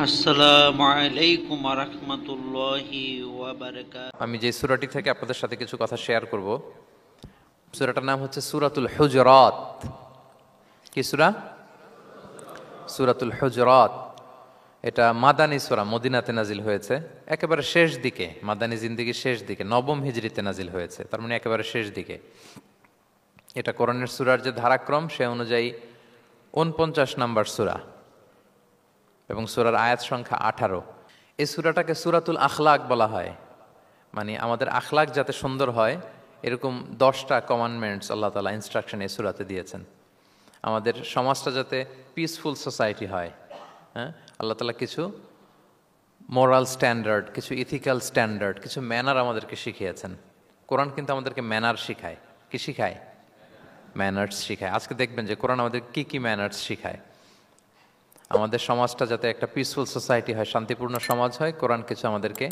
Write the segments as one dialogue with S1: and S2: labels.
S1: আসসালামু আলাইকুম ওয়া রাহমাতুল্লাহি ওয়া বারাকাতুহু।
S2: আমি যে সূরাটি থেকে আপনাদের সাথে কিছু কথা শেয়ার করব, সূরাটার নাম হচ্ছে সূরাতুল হুজুরাত। কি সূরা? সূরাতুল হুজুরাত। এটা মাদানী সূরা, মদিনাতে নাজিল হয়েছে, একেবারে শেষ দিকে, মাদানী জিন্দেগির শেষ দিকে, নবম হিজরিতে নাজিল হয়েছে, তার মানে একেবারে শেষ দিকে। এটা কোরআনের সূরার যে ধারাক্রম সে অনুযায়ী ৪৯ নম্বর সূরা এবং সূরার আয়াত সংখ্যা ১৮। এই সূরাটাকে সূরাতুল আখলাক বলা হয়, মানে আমাদের আখলাক যাতে সুন্দর হয় এরকম 10টা কমান্ডমেন্টস আল্লাহ তাআলা ইনস্ট্রাকশন এই সূরাতে দিয়েছেন। আমাদের সমাজটা যাতে পিসফুল সোসাইটি হয়, হ্যাঁ, আল্লাহ তাআলা কিছু মোরাল স্ট্যান্ডার্ড, কিছু ইথিক্যাল স্ট্যান্ডার্ড, কিছু ম্যানার আমাদেরকে শিখিয়েছেন। কোরআন কিন্তু আমাদেরকে ম্যানার শিখায়। কি শিখায়? ম্যানার্স শিখায়। আজকে দেখবেন যে কোরআন আমাদের কি কি ম্যানার্স শিখায়। আমাদের সমাজটা যাতে একটা পিসফুল সোসাইটি হয়, শান্তিপূর্ণ সমাজ হয়, কোরআন কিছু আমাদেরকে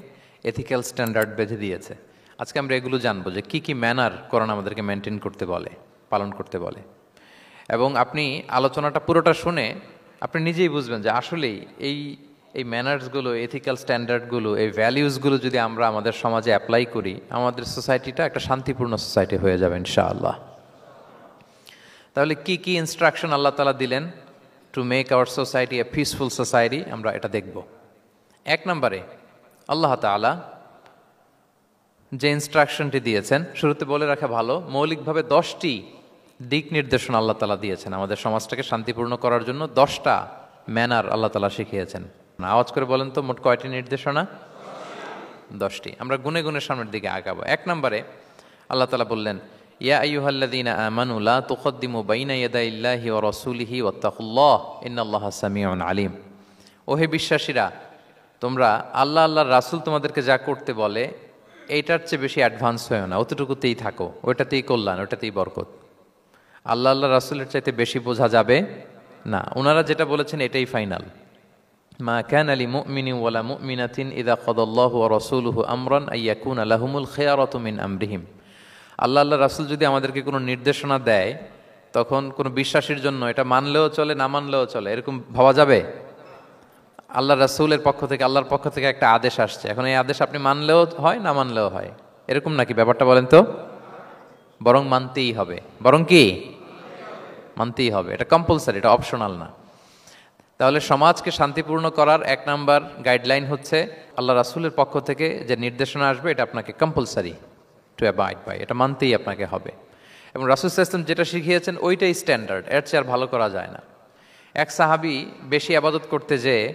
S2: এথিক্যাল স্ট্যান্ডার্ড বেঁধে দিয়েছে। আজকে আমরা এগুলো জানবো যে কি কি ম্যানার কোরআন আমাদেরকে মেনটেন করতে বলে, পালন করতে বলে। এবং আপনি আলোচনাটা পুরোটা শুনে আপনি নিজেই বুঝবেন যে আসলেই এই এই ম্যানার্সগুলো, এথিক্যাল স্ট্যান্ডার্ডগুলো, এই ভ্যালিউসগুলো যদি আমরা আমাদের সমাজে অ্যাপ্লাই করি, আমাদের সোসাইটিটা একটা শান্তিপূর্ণ সোসাইটি হয়ে যাবে ইনশাআল্লাহ। তাহলে কি কি ইনস্ট্রাকশন আল্লাহ তাআলা দিলেন to make our society a peaceful society, আমরা এটা দেখব। 1 নম্বরে আল্লাহ তাআলা যে ইনস্ট্রাকশনটি দিয়েছেন, শুরুতে বলে রাখা ভালো, মৌলিকভাবে 10টি দিক নির্দেশনা আল্লাহ তাআলা দিয়েছেন আমাদের সমাজটাকে শান্তিপূর্ণ করার জন্য। 10টা ম্যানার আল্লাহ তাআলা শিখিয়েছেন। আওয়াজ করে বলেন তো মোট কয়টি নির্দেশনা? 10টি। আমরা গুনে গুনে সামনের দিকে আগাবো। 1 নম্বরে আল্লাহ তাআলা বললেন, ইয়া আইয়ুহাল্লাযীনা আমানু লা তুকদ্দিমু বাইনা ইয়াদাইল্লাহি ওয়া রাসূলিহি ওয়াত্তাকুল্লাহ ইন্নাল্লাহা সামিউন আলিম। ওহে বিশ্বাসীরা, তোমরা আল্লাহ আল্লাহর রাসূল তোমাদেরকে যা করতে বলে এইটার চেয়ে বেশি অ্যাডভান্স হয়েও না, অতটুকুতেই থাকো, ওইটাতেই কল্যাণ, ওইটাতেই বরকত। আল্লাহ আল্লাহ রাসূলের চাইতে বেশি বোঝা যাবে না, ওনারা যেটা বলেছেন এটাই ফাইনাল। মা কানা লিমুমিনিন ওয়ালা মুমিনাতিন ইযা কাদাল্লাহু ওয়া রাসূলুহু আমরান আইয়াকুনা লাহুমুল খিয়ারাতু মিন আমরিহিম। আল্লাহ আল্লাহ রাসূল যদি আমাদেরকে কোনো নির্দেশনা দেয়, তখন কোনো বিশ্বাসীর জন্য এটা মানলেও চলে, না মানলেও চলে, এরকম ভাবা যাবে? আল্লাহ রাসূলের পক্ষ থেকে, আল্লাহর পক্ষ থেকে একটা আদেশ আসছে, এখন এই আদেশ আপনি মানলেও হয়, না মানলেও হয়, এরকম নাকি ব্যাপারটা? বলেন তো। বরং মানতেই হবে। বরং কি? মানতেই হবে। এটা কম্পালসারি, এটা অপশনাল না। তাহলে সমাজকে শান্তিপূর্ণ করার 1 নাম্বার গাইডলাইন হচ্ছে আল্লাহ রাসূলের পক্ষ থেকে যে নির্দেশনা আসবে এটা আপনাকে কম্পালসারি টু অ্যাবাইড বাই, এটা মানতেই আপনাকে হবে। এবং রাসূল সাল্লাল্লাহু আলাইহি ওয়াসাল্লাম যেটা শিখিয়েছেন ওইটাই স্ট্যান্ডার্ড, এর চেয়ে আর ভালো করা যায় না। এক সাহাবী বেশি ইবাদত করতে যেয়ে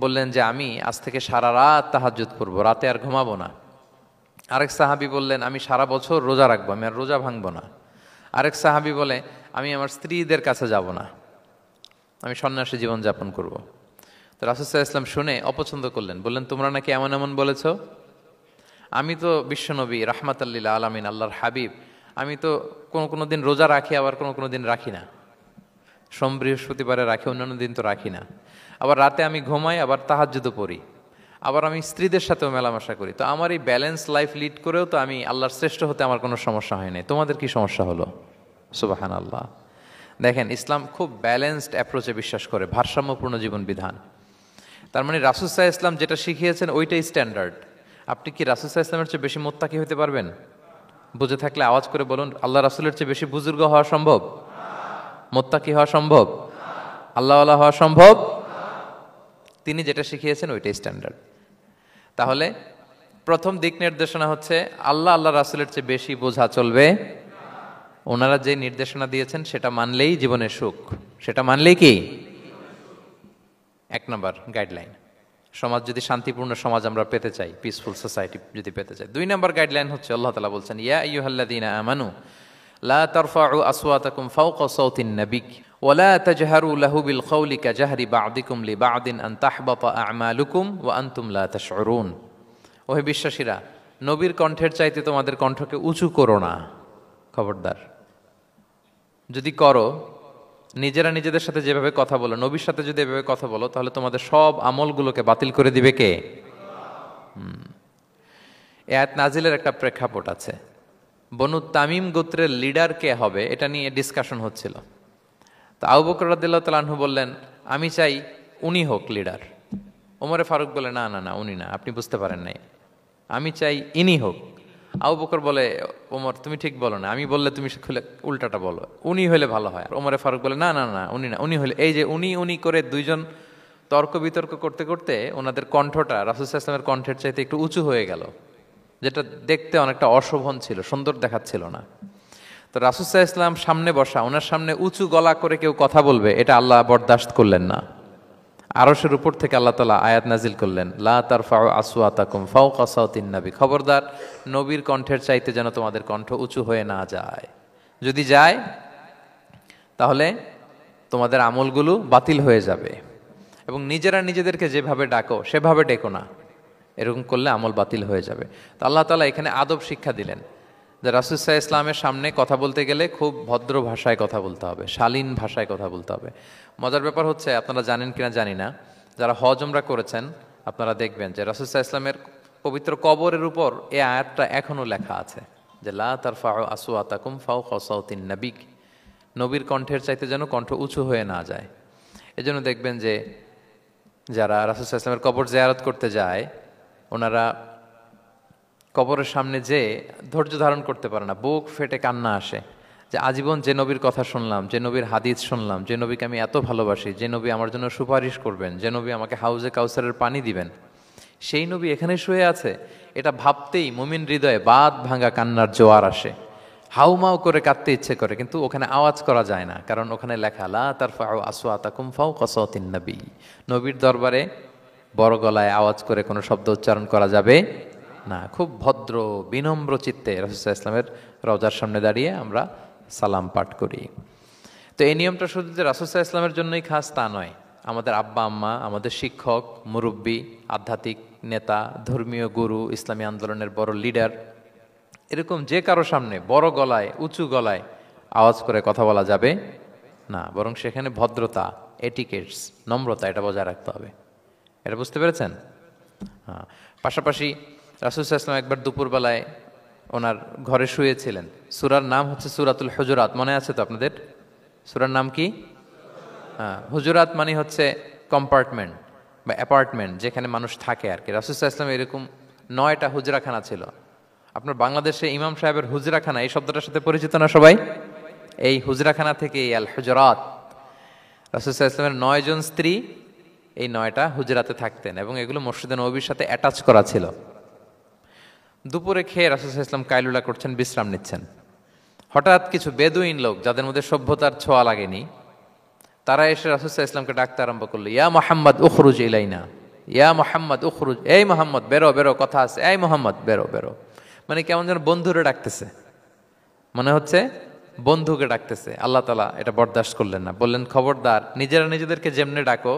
S2: বললেন যে আমি আজ থেকে সারা রাত তাহাজ্জুদ করব, রাতে আর ঘুমাবো না। আরেক সাহাবী বললেন আমি সারা বছর রোজা রাখবো, আমি আর রোজা ভাঙবো না। আরেক সাহাবী বলে আমি আমার স্ত্রীদের কাছে যাব না, আমি সন্ন্যাসী জীবন যাপন করব। তো রাসূল সাল্লাল্লাহু আলাইহি ওয়াসাল্লাম শুনে অপছন্দ করলেন, বললেন তোমরা নাকি এমন এমন বলেছো, আমি তো বিশ্বনবী রাহমাতাল লিল আলামিন, আল্লাহর হাবিব, আমি তো কোনো দিন রোজা রাখি, আবার কোনো দিন রাখি না। সোম বৃহস্পতিবারে রাখি, অন্যান্য দিন তো রাখি না। আবার রাতে আমি ঘুমাই, আবার তাহাজ্জুদও পড়ি, আবার আমি স্ত্রীদের সাথেও মেলামেশা করি। তো আমার এই ব্যালেন্স লাইফ লিড করেও তো আমি আল্লাহর শ্রেষ্ঠ হতে আমার কোনো সমস্যা হয় নাই, তোমাদের কি সমস্যা হলো? সুবহানাল্লাহ। দেখেন, ইসলাম খুব ব্যালেন্সড অ্যাপ্রোচে বিশ্বাস করে, ভারসাম্যপূর্ণ জীবন বিধান। তার মানে রাসূল সাল্লাল্লাহু আলাইহি ওয়াসাল্লাম যেটা শিখিয়েছেন ওইটাই স্ট্যান্ডার্ড। আপনি কি রাসূল সাল্লাল্লাহু আলাইহি ওয়াসাল্লামের চেয়ে বেশি মুত্তাকি হতে পারবেন? বুঝে থাকলে আওয়াজ করে বলুন, আল্লাহ রাসূলের চেয়ে বেশি বুজুর্গ হওয়া সম্ভব? মুত্তাকি হওয়া সম্ভব? আল্লাহওয়ালা হওয়া সম্ভব? তিনি যেটা শিখিয়েছেন ওইটাই স্ট্যান্ডার্ড। তাহলে প্রথম দিক নির্দেশনা হচ্ছে আল্লাহ আল্লাহ রাসূলের চেয়ে বেশি বোঝা চলবে। ওনারা যে নির্দেশনা দিয়েছেন সেটা মানলেই জীবনের সুখ, সেটা মানলেই কি 1 নাম্বার গাইডলাইন। সমাজ যদি শান্তিপূর্ণ সমাজ আমরা পেতে চাই, পিসফুল সোসাইটি যদি পেতে চাই। 2 নাম্বার গাইডলাইন হচ্ছে আল্লাহ তাআলা বলছেন, ইয়া আইয়ুহাল্লাযীনা আমানু লা তারফাউ আসওয়াতাকুম ফাওকা সাওতিন নাবী ওয়া লা তাজহারু লাহু বিল কওলি কাজাহরি বা'দিকুম লিবা'দিন আন তাহবাতা আমালুকুম ওয়া আনতুম লা তাশউরুন। ওহে বিশ্বাসীরা, নবীর কণ্ঠের চাইতে তোমাদের কণ্ঠকে উঁচু করো না, খবরদার। যদি করো, নিজেরা নিজেদের সাথে যেভাবে কথা বলো, নবীর সাথে যদি এভাবে কথা বলো, তাহলে তোমাদের সব আমলগুলোকে বাতিল করে দিবে কে? এই আয়াত নাজিলের একটা প্রেক্ষাপট আছে। বনু তামিম গোত্রের লিডার কে হবে এটা নিয়ে ডিসকাশন হচ্ছিল। তো আবু বকর রাদিয়াল্লাহু তাআলা আনহু বললেন, আমি চাই উনি হোক লিডার। ওমরে ফারুক বলে, না না না, উনি না, আপনি বুঝতে পারেন নাই, আমি চাই ইনি হোক। আবু বকর বলে, ওমর তুমি ঠিক বলো না, আমি বললে তুমি খুলে উল্টাটা বলো, উনি হলে ভালো হয়। ওমরে ফারুক বলে, না না না, উনি না, উনি হলে। এই যে উনি উনি করে দুইজন তর্ক বিতর্ক করতে করতে ওনাদের কণ্ঠটা রাসূল সাল্লাল্লাহু আলাইহি ওয়াসাল্লামের কণ্ঠের চাইতে একটু উঁচু হয়ে গেল, যেটা দেখতে অনেকটা অশোভন ছিল, সুন্দর দেখাচ্ছিল না। তো রাসূল সাল্লাল্লাহু আলাইহি ওয়াসাল্লাম সামনে বসা, ওনার সামনে উঁচু গলা করে কেউ কথা বলবে, এটা আল্লাহ বরদাশত করলেন না। আরশের উপর থেকে আল্লাহ তাআলা আয়াত নাজিল করলেন, লা তারফাউ আসওয়াতাকুম ফাওকা সাওতিন নবী, খবরদার নবীর কণ্ঠের চাইতে যেন তোমাদের কণ্ঠ উঁচু হয়ে না যায়। যদি যায় তাহলে তোমাদের আমলগুলো বাতিল হয়ে যাবে, এবং নিজেরা নিজেদেরকে যেভাবে ডাকো সেভাবে ডেকো না, এরকম করলে আমল বাতিল হয়ে যাবে। তো আল্লাহ তাআলা এখানে আদব শিক্ষা দিলেন যে রাসূল সাল্লাল্লাহু আলাইহি ওয়াসাল্লামের সামনে কথা বলতে গেলে খুব ভদ্র ভাষায় কথা বলতে হবে, শালীন ভাষায় কথা বলতে হবে। মজার ব্যাপার হচ্ছে, আপনারা জানেন কিনা জানি না, যারা হজ উমরা করেছেন আপনারা দেখবেন যে রাসূল সাল্লাল্লাহু আলাইহি ওয়াসাল্লামের পবিত্র কবরের উপর এই আয়াতটা এখনও লেখা আছে যে লা তারফাউ আসওয়াতাকুম ফাওকা সাওতিন নবী, নবীর কণ্ঠের চাইতে যেন কণ্ঠ উঁচু হয়ে না যায়। এজন্য দেখবেন যে যারা রাসূল সাল্লাল্লাহু আলাইহি ওয়াসাল্লামের কবর জিয়ারত করতে যায়, ওনারা কবরের সামনে যে ধৈর্য ধারণ করতে পারে না, বুক ফেটে কান্না আসে যে আজীবন যে নবীর কথা শুনলাম, যে নবীর হাদিস শুনলাম, যে নবীকে আমি এত ভালোবাসি, যে নবী আমার জন্য সুপারিশ করবেন, যে নবী আমাকে হাউজে কাউসারের পানি দিবেন, সেই নবী এখানে শুয়ে আছে। এটা ভাবতেই মুমিন হৃদয়ে বাঁধ ভাঙা কান্নার জোয়ার আসে, হাউমাউ করে কাঁদতে ইচ্ছে করে, কিন্তু ওখানে আওয়াজ করা যায় না, কারণ ওখানে লেখা লা তারফাউ আসওয়াতাকুম ফাওকা সাওতিন নবী, নবীর দরবারে বড় গলায় আওয়াজ করে কোনো শব্দ উচ্চারণ করা যাবে না। খুব ভদ্র বিনম্র চিত্তে রাসূল সাল্লাল্লাহু আলাইহি ওয়াসাল্লামের রওজার সামনে দাঁড়িয়ে আমরা সালাম পাঠ করি। তো এই নিয়মটা শুধু যে রাসূল সাল্লাল্লাহু আলাইহি ওয়াসাল্লামের জন্যই খাস তা নয়, আমাদের আব্বা আম্মা, আমাদের শিক্ষক, মুরব্বী, আধ্যাত্মিক নেতা, ধর্মীয় গুরু, ইসলামী আন্দোলনের বড় লিডার, এরকম যে কারো সামনে বড় গলায় উঁচু গলায় আওয়াজ করে কথা বলা যাবে না, বরং সেখানে ভদ্রতা, এটিকেটস, নম্রতা, এটা বজায় রাখতে হবে। এটা বুঝতে পেরেছেন? হ্যাঁ। পাশাপাশি রাসূল সাল্লাল্লাহু আলাইহি ওয়াসাল্লাম একবার দুপুরবেলায় ওনার ঘরে শুয়েছিলেন। সূরার নাম হচ্ছে সূরাতুল হুজুরাত, মনে আছে তো আপনাদের? সূরার নাম কি? হ্যাঁ, হুজুরাত মানে হচ্ছে কম্পার্টমেন্ট বা অ্যাপার্টমেন্ট, যেখানে মানুষ থাকে আর কি। রাসূল সাল্লাল্লাহু আলাইহি ওয়াসাল্লাম এরকম 9টা হুজরাখানা ছিল। আপনার বাংলাদেশে ইমাম সাহেবের হুজরাখানা এই শব্দটার সাথে পরিচিত না সবাই? এই হুজরাখানা থেকে আল হুজরাত, রাসূল সাল্লাল্লাহু আলাইহি ওয়াসাল্লামের 9 জন স্ত্রী এই 9টা হুজরাতে থাকতেন, এবং এগুলো মসজিদে নববীর সাথে অ্যাটাচ করা ছিল। দুপুরে খেয়ে রাসূল সাল্লাল্লাহু আলাইহি ওয়াসাল্লাম কাইলুলা করছেন, বিশ্রাম নিচ্ছেন। হঠাৎ কিছু বেদুইন লোক, যাদের মধ্যে সভ্যতার ছোঁয়া লাগেনি, তারা এসে রাসূল সাল্লাল্লাহু আলাইহি ওয়াসাল্লামকে ডাকতে আরম্ভ করলো, ইয়া মুহাম্মদ উখরুজ ইলাইনা, ইয়া মুহাম্মদ উখরুজ, এই মুহাম্মদ বেরো বেরো, কথা আছে, এই মুহাম্মদ বেরো বেরো। মানে কেমন যেন বন্ধুরে ডাকতেছে, মনে হচ্ছে বন্ধুকে ডাকতেছে। আল্লাহ তাআলা এটা বরদাস্ত করলেন না, বললেন খবরদার, নিজেরা নিজেদেরকে যেমনে ডাকো,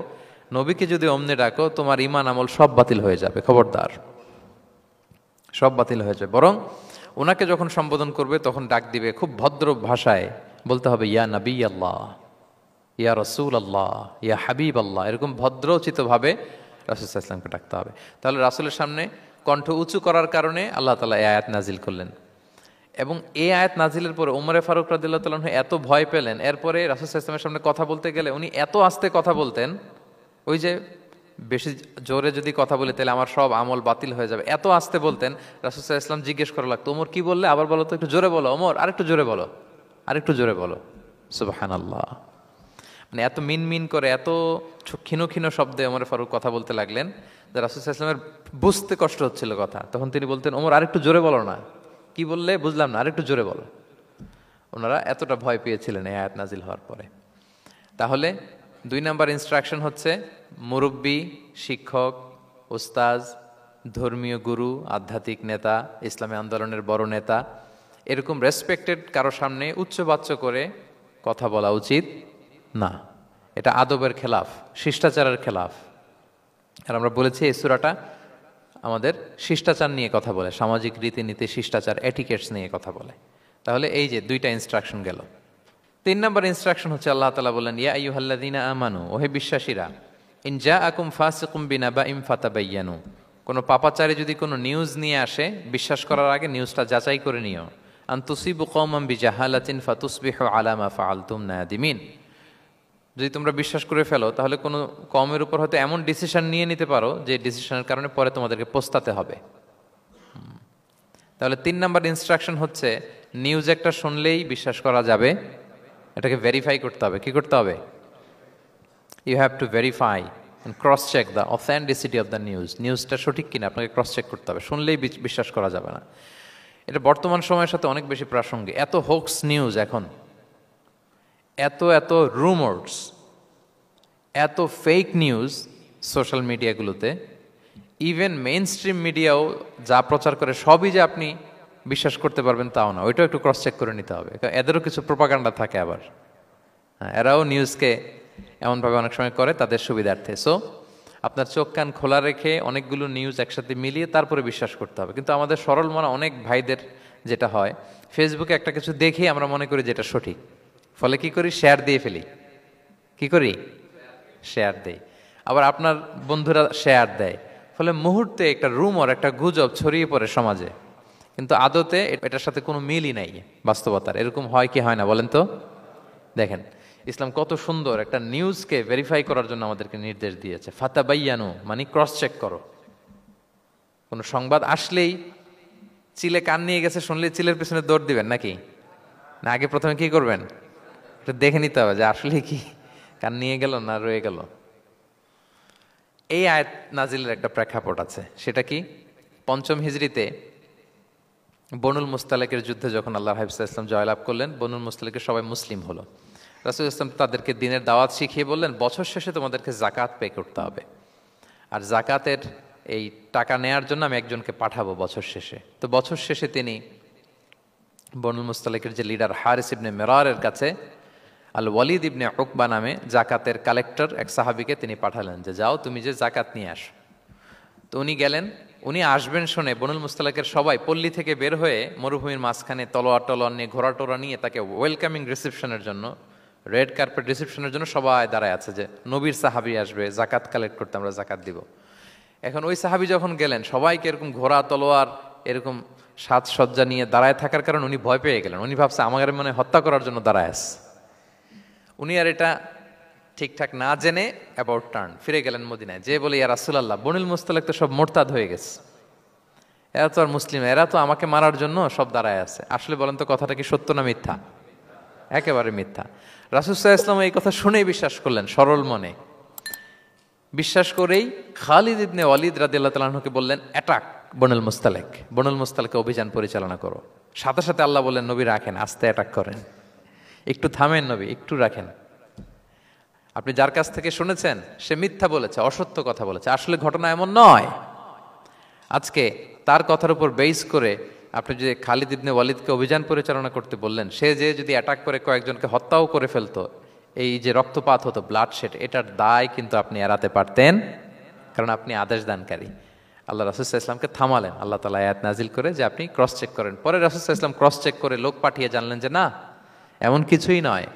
S2: নবীকে যদি অমনে ডাকো, তোমার ঈমান আমল সব বাতিল হয়ে যাবে, খবরদার, সব বাতিল হয়ে যাবে। বরং ওনাকে যখন সম্বোধন করবে তখন ডাক দিবে খুব ভদ্র ভাষায়, বলতে হবে ইয়া নবী আল্লাহ, ইয়া রাসূল আল্লাহ, ইয়া হাবিব আল্লাহ, এরকম ভদ্রোচিতভাবে রাসূল সাল্লাল্লাহু আলাইহি ওয়াসাল্লামকে ডাকতে হবে। তাহলে রাসূলের সামনে কণ্ঠ উঁচু করার কারণে আল্লাহ তাআলা এই আয়াত নাজিল করলেন, এবং এই আয়াত নাজিলের পরে ওমরে ফারুক রাদিয়াল্লাহু তাআলা আনহু এত ভয় পেলেন। এরপরে রাসূল সাল্লাল্লাহু আলাইহি ওয়াসাল্লামের সামনে কথা বলতে গেলে উনি এত আস্তে কথা বলতেন, ওই যে বেশি জোরে যদি কথা বলি তাহলে আমার সব আমল বাতিল হয়ে যাবে, এত আস্তে বলতেন। রাসূল সাল্লাল্লাহু আলাইহি ওয়াসাল্লাম জিজ্ঞেস করা লাগতো, ওমর কি বললে, আবার বলো তো, একটু জোরে বলো, ওমর আরেকটু জোরে বলো, আরেকটু জোরে বলো। সুবহানাল্লাহ। মানে এত মিন মিন করে, এত ক্ষীণ ক্ষীণ শব্দে ওমর ফারুক কথা বলতে লাগলেন যে রাসূল সাল্লাল্লাহু আলাইহি ওয়াসাল্লামের বুঝতে কষ্ট হচ্ছিল কথা। তখন তিনি বলতেন, ওমর আরেকটু জোরে বলো না, কি বললে বুঝলাম না, আরেকটু জোরে বলো। ওনারা এতটা ভয় পেয়েছিলেন এই আয়াত নাজিল হওয়ার পরে। তাহলে 2 নাম্বার ইনস্ট্রাকশন হচ্ছে, মুরব্বী, শিক্ষক, উস্তাজ, ধর্মীয় গুরু, আধ্যাত্মিক নেতা, ইসলামী আন্দোলনের বড় নেতা, এরকম রেসপেক্টেড কারো সামনে উচ্চবাচ্য করে কথা বলা উচিত না। এটা আদবের খেলাফ, শিষ্টাচারের খেলাফ। আর আমরা বলেছি এই সূরাটা আমাদের শিষ্টাচার নিয়ে কথা বলে, সামাজিক রীতিনীতি, শিষ্টাচার, এটিকেটস নিয়ে কথা বলে। তাহলে এই যে 2টা ইনস্ট্রাকশন গেল। 3 নম্বর ইনস্ট্রাকশন হচ্ছে, আল্লাহ তাআলা বললেন, ইয়া আইয়ুহাল্লাযীনা আমানু, ওহে বিশ্বাসীরা, ইন জাআকুম ফাসিকুম বিনাবাইন ফাতাবায়ানু, কোনো পাপাচারী যদি কোনো নিউজ নিয়ে আসে, বিশ্বাস করার আগে নিউজটা যাচাই করে নিও। আন তুসিবু কওমান বিজাহালাতিন ফাতুসবিহু আলা মা ফাআলতুম নাদিমিন, যদি তোমরা বিশ্বাস করে ফেলো তাহলে কোনো কমের উপর হয়তো এমন ডিসিশন নিয়ে নিতে পারো যে ডিসিশনের কারণে পরে তোমাদেরকে পস্তাতে হবে। তাহলে 3 নাম্বার ইনস্ট্রাকশন হচ্ছে নিউজ একটা শুনলেই বিশ্বাস করা যাবে, এটাকে ভেরিফাই করতে হবে। কি করতে হবে? You have to verify and cross check the authenticity of the news. নিউজটা সঠিক কিনা আপনাকে ক্রস চেক করতে হবে, শুনলেই বিশ্বাস করা যাবে না। এটা বর্তমান সময়ের সাথে অনেক বেশি প্রাসঙ্গিক। এত হোক্স নিউজ এখন, এত এত রুমার্স, এত ফেক নিউজ সোশ্যাল মিডিয়াগুলোতে, ইভেন মেইন স্ট্রিম মিডিয়াও যা প্রচার করে সবই যে আপনি বিশ্বাস করতে পারবেন তাও না, ওইটাও একটু ক্রস চেক করে নিতে হবে। এদেরও কিছু প্রোপাগান্ডা থাকে আবার, এরাও নিউজকে এমনভাবে অনেক সময় করে তাদের সুবিধার্থে। সো আপনার চোখ কান খোলা রেখে অনেকগুলো নিউজ একসাথে মিলিয়ে তারপরে বিশ্বাস করতে হবে। কিন্তু আমাদের সরল মনা অনেক ভাইদের যেটা হয়, ফেসবুকে একটা কিছু দেখে আমরা মনে করি যেটা সঠিক, ফলে কি করি? শেয়ার দিয়ে ফেলি। কি করি? শেয়ার দেই। আবার আপনার বন্ধুরা শেয়ার দেয়, ফলে মুহূর্তে একটা রুমর, একটা গুজব ছড়িয়ে পড়ে সমাজে, কিন্তু আদতে এটার সাথে কোনো মিলই নাই বাস্তবতার। এরকম হয় কি হয় না বলেন তো? দেখেন ইসলাম কত সুন্দর একটা নিউজকে ভেরিফাই করার জন্য আমাদেরকে নির্দেশ দিয়েছে। ফাতাবাইয়ানু মানে ক্রস চেক করো। কোনো সংবাদ আসলেই চিলে কান নিয়ে গেছে শুনলে চিলের পেছনে দৌড় দিবেন নাকি? না, আগে প্রথমে কি করবেন? এটা দেখে নিতে হবে যে আসলে কি কান নিয়ে গেল না রয়ে গেল। এই আয়াত নাজিলের একটা প্রেক্ষাপট আছে, সেটা কি? 5ম হিজরিতে বনুল মুস্তালিকের যুদ্ধে যখন আল্লাহ হাবিব ইসলাম জয়লাভ করলেন, বনুল মুস্তালিকের সবাই মুসলিম হলো। রাসূল ইসলাম তাদেরকে দিনের দাওয়াত শিখিয়ে বললেন, বছর শেষে তোমাদেরকে জাকাত পে করতে হবে, আর জাকাতের এই টাকা নেয়ার জন্য আমি একজনকে পাঠাবো বছর শেষে। তো বছর শেষে তিনি বনুল মুস্তালিকের যে লিডার হারিস ইবনে মিরারের কাছে আল ওয়ালিদ ইবনে উকবা নামে জাকাতের কালেক্টর এক সাহাবীকে তিনি পাঠালেন যে যাও তুমি যে জাকাত নিয়ে আসো। তো উনি গেলেন, উনি আসবেন শুনে বনুল মুস্তালিকের সবাই পল্লী থেকে বের হয়ে মরুভূমির মাঝখানে তলোয়ার নিয়ে, ঘোড়া টোরা নিয়ে তাকে ওয়েলকামিং রিসেপশনের জন্য, রেড কার্পেট রিসেপশনের জন্য সবাই দাঁড়ায় আছে যে নবীর সাহাবী আসবে, জাকাত কালেক্ট করতে, আমরা জাকাত দিব। এখন ওই সাহাবী যখন গেলেন, সবাইকে এরকম ঘোড়া তলোয়ার এরকম সাজসজ্জা নিয়ে দাঁড়ায় থাকার কারণে উনি ভয় পেয়ে গেলেন। উনি ভাবছে আমাদের মনে হত্যা করার জন্য দাঁড়ায় আছে। উনি আর এটা ঠিকঠাক না জেনে অ্যাবাউট টার্ন ফিরে গেলেন মদিনায়, যে বলে ইয়া রাসূলুল্লাহ, বনুল মুস্তালিক তো সব মোরতাদ হয়ে গেছে, এরা তো আর মুসলিম, এরা তো আমাকে মারার জন্য সব দাঁড়ায় আছে। আসলে বলেন তো কথাটা কি সত্য না মিথ্যা? একেবারে মিথ্যা। রাসূল সাল্লাল্লাহু আলাইহি ওয়াসাল্লাম এই কথা শুনেই বিশ্বাস করলেন সরল মনে। বিশ্বাস করেই খালিদ ইবনে ওয়ালিদ রাদিয়াল্লাহু তাআলা আনহুকে বললেন, অ্যাটাক বনুল মুস্তালিক, বনুল মুস্তালিকে অভিযান পরিচালনা করো। সাথে সাথে আল্লাহ বললেন, নবী রাখেন, আস্তে অ্যাটাক করেন, একটু থামেন নবী, একটু রাখেন। আপনি যার কাছ থেকে শুনেছেন সে মিথ্যা বলেছে, অসত্য কথা বলেছে, আসলে ঘটনা এমন নয়। আজকে তার কথার উপর বেস করে আপনি যে খালিদ ইবনে ওয়ালিদকে অভিযান পরিচালনা করতে বললেন, সে যে যদি অ্যাটাক করে কয়েকজনকে হত্যাও করে ফেলতো, এই যে রক্তপাত হতো, ব্লাড শেড, এটার দায় কিন্তু আপনি এড়াতে পারতেন, কারণ আপনি আদেশ দানকারী। আল্লাহ রাসূল সাল্লাল্লাহু আলাইহি ওয়াসাল্লামকে থামালেন আল্লাহ তাআলা আয়াত নাজিল করে যে আপনি ক্রস চেক করেন। পরে রাসূল সাল্লাল্লাহু আলাইহি ওয়াসাল্লাম ক্রস চেক করে লোক পাঠিয়ে জানলেন যে না, এমন কিছুই নয়,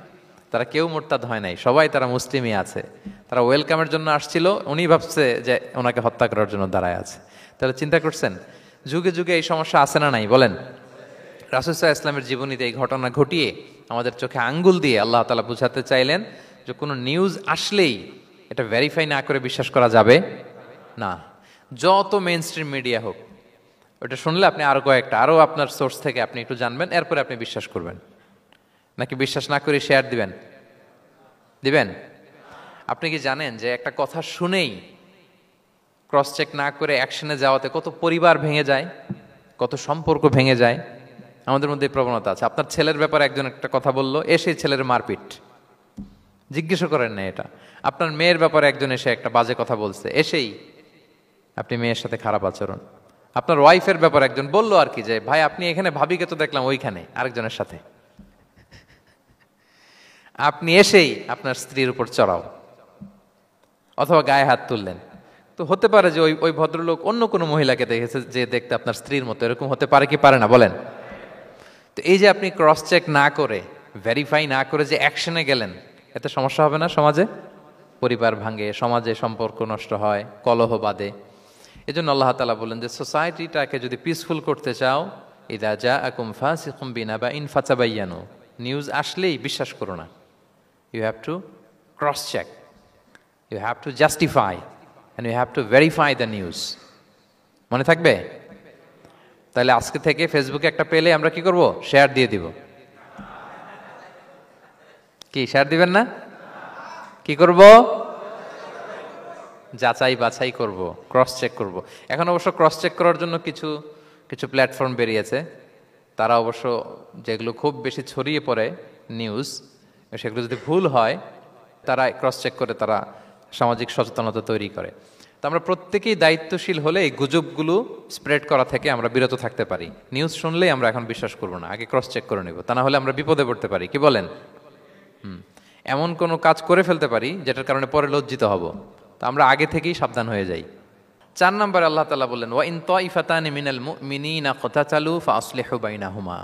S2: তারা কেউ মুরতাদ হয় নাই, সবাই তারা মুসলিমই আছে, তারা ওয়েলকামের জন্য আসছিল, উনি ভাবছে যে ওনাকে হত্যা করার জন্য দাঁড়ায় আছে। তাহলে চিন্তা করছেন যুগে যুগে এই সমস্যা আছে না নাই বলেন? রাসূল সাল্লাল্লাহু আলাইহি ওয়াসাল্লামের জীবনীতে এই ঘটনা ঘটিয়ে আমাদের চোখে আঙ্গুল দিয়ে আল্লাহ তাআলা বুঝাতে চাইলেন যে কোনো নিউজ আসলেই এটা ভেরিফাই না করে বিশ্বাস করা যাবে না। যত মেইন স্ট্রিম মিডিয়া হোক, ওটা শুনলে আপনি আরো কয়েকটা, আরো আপনার সোর্স থেকে আপনি একটু জানবেন, এরপরে আপনি বিশ্বাস করবেন। নাকি বিশ্বাস না করে শেয়ার দিবেন? আপনি কি জানেন যে একটা কথা শুনেই ক্রস চেক না করে অ্যাকশনে যাওয়াতে কত পরিবার ভেঙে যায়, কত সম্পর্ক ভেঙে যায়? আমাদের মধ্যে এই প্রবণতা আছে। আপনার ছেলের ব্যাপারে একজন একটা কথা বললো, এসে ছেলের মারপিট, জিজ্ঞেস করেন না এটা। আপনার মেয়ের ব্যাপারে একজন এসে একটা বাজে কথা বলছে, এসেই আপনি মেয়ের সাথে খারাপ আচরণ। আপনার ওয়াইফের ব্যাপারে একজন বললো আর কি যে ভাই আপনি এখানে, ভাবিকে তো দেখলাম ওইখানে আরেকজনের সাথে, আপনি এসেই আপনার স্ত্রীর উপর চড়াও অথবা গায়ে হাত তুললেন। তো হতে পারে যে ওই ভদ্রলোক অন্য কোনো মহিলাকে দেখেছে যে দেখতে আপনার স্ত্রীর মতো, এরকম হতে পারে কি পারে না বলেন? তো এই যে আপনি ক্রস চেক না করে, ভেরিফাই না করে যে অ্যাকশনে গেলেন, এতে সমস্যা হবে না সমাজে? পরিবার ভাঙে, সমাজে সম্পর্ক নষ্ট হয়, কলহ বাঁধে। এই জন্য আল্লাহ তাআলা বলেন যে সোসাইটিটাকে যদি পিসফুল করতে চাও, ইযা জাআকুম ফাসিকুম বিনাবাইন ফাতাবায়ানু, নিউজ আসলেই বিশ্বাস করো না, you have to cross check, you have to justify and you have to verify the news. মনে থাকবে? তাহলে আজকে থেকে ফেসবুকে একটা পেলে আমরা কি করব? শেয়ার দিয়ে দিব। কি শেয়ার দিবেন না? কি করব? যাচাই বাছাই করব, ক্রস চেক করব। এখন অবশ্য ক্রস চেক করার জন্য কিছু কিছু প্ল্যাটফর্ম বেরিয়েছে, তারা অবশ্য যেগুলো খুব বেশি ছড়িয়ে পড়ে নিউজ, সেগুলো যদি ভুল হয় তারা ক্রস চেক করে তারা সামাজিক সচেতনতা তৈরি করে। তো আমরা প্রত্যেকেই দায়িত্বশীল হলে এই গুজবগুলো স্প্রেড করা থেকে আমরা বিরত থাকতে পারি। নিউজ শুনলেই আমরা এখন বিশ্বাস করব না, আগে ক্রস চেক করে নেব, তা না হলে আমরা বিপদে পড়তে পারি। কি বলেন? এমন কোনো কাজ করে ফেলতে পারি যেটার কারণে পরে লজ্জিত হব। তো আমরা আগে থেকেই সাবধান হয়ে যাই। 4 নম্বরে আল্লাহ তাআলা বললেন, ওয়া ইন তাইফাতানি মিনাল মুমিনিনা ক্তাতালু ফাআসলিহু বাইনাহুমা।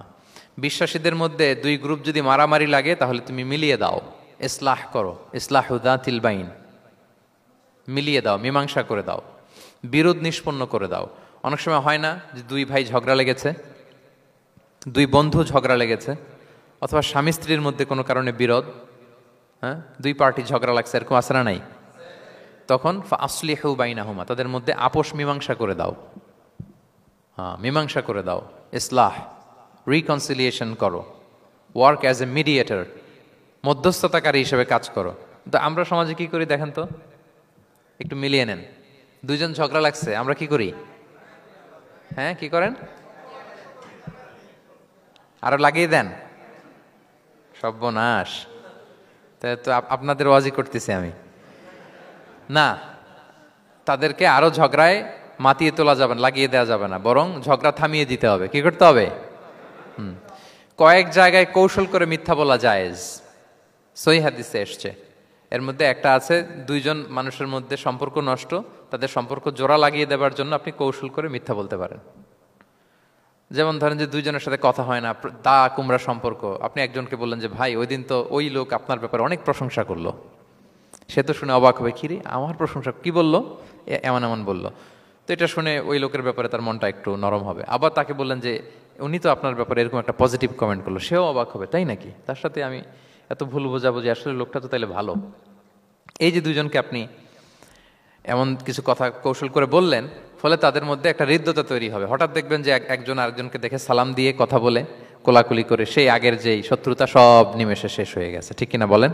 S2: বিশ্বাসীদের মধ্যে 2 গ্রুপ যদি মারামারি লাগে তাহলে তুমি মিলিয়ে দাও, ইসলাহ করো, ইসলাহু যাতিল বাইন, মিলিয়ে দাও, মীমাংসা করে দাও, বিরোধ নিষ্পন্ন করে দাও। অনেক সময় হয় না যে 2 ভাই ঝগড়া লেগেছে, 2 বন্ধু ঝগড়া লেগেছে, অথবা স্বামী স্ত্রীর মধ্যে কোনো কারণে বিরোধ, 2 পার্টি ঝগড়া লাগছে, এরকম আছে না নাই? তখন ফাআসলিহু বাইনাহুমা, তাদের মধ্যে আপোষ মীমাংসা করে দাও। মীমাংসা করে দাও, ইসলাহ, রিকনসিলিয়েশন করো, ওয়ার্ক অ্যাজ এ মিডিয়েটর, মধ্যস্থতাকারী হিসেবে কাজ করো। তো আমরা সমাজে কি করি দেখেন তো, একটু মিলিয়ে নেন। 2 জন ঝগড়া লাগছে, আমরা কি করি? কি করেন? আরো লাগিয়ে দেন। সর্বনাশ! তাই তো আপনাদের ওয়াজি করতেছি আমি না, তাদেরকে আরো ঝগড়ায় মাতিয়ে তোলা যাবে না, লাগিয়ে দেওয়া যাবে না, বরং ঝগড়া থামিয়ে দিতে হবে। কি করতে হবে? কয়েক জায়গায় কৌশল করে মিথ্যা বলা জায়েজ, সহিহ হাদিসে এসছে। এর মধ্যে একটা আছে, 2 জন মানুষের মধ্যে সম্পর্ক নষ্ট, তাদের সম্পর্ক জোড়া লাগিয়ে দেওয়ার জন্য আপনি কৌশল করে মিথ্যা বলতে পারেন। যেমন ধরেন যে 2 জনের সাথে কথা হয় না, দা কুমড়া সম্পর্ক, আপনি একজনকে বললেন যে ভাই ওই দিন তো ওই লোক আপনার ব্যাপারে অনেক প্রশংসা করলো, সে তো শুনে অবাক হবে, কি রে আমার প্রশংসা কি বললো, এমন এমন বললো। তো এটা শুনে ওই লোকের ব্যাপারে তার মনটা একটু নরম হবে। আবার তাকে বললেন যে উনি তো আপনার ব্যাপারে এরকম একটা পজিটিভ কমেন্ট করলো, সেও অবাক হবে, তাই নাকি, তার সাথে আমি এত ভুল বোঝাবো যে আসলে লোকটা তো তাইলে ভালো। এই যে 2 জনকে আপনি এমন কিছু কথা কৌশল করে বললেন, ফলে তাদের মধ্যে একটা হৃদ্যতা তৈরি হবে। হঠাৎ দেখবেন যে একজন আরেকজনকে দেখে সালাম দিয়ে কথা বলে কোলাকুলি করে সেই আগের যেই শত্রুতা সব নিমেষে শেষ হয়ে গেছে। ঠিক কিনা বলেন?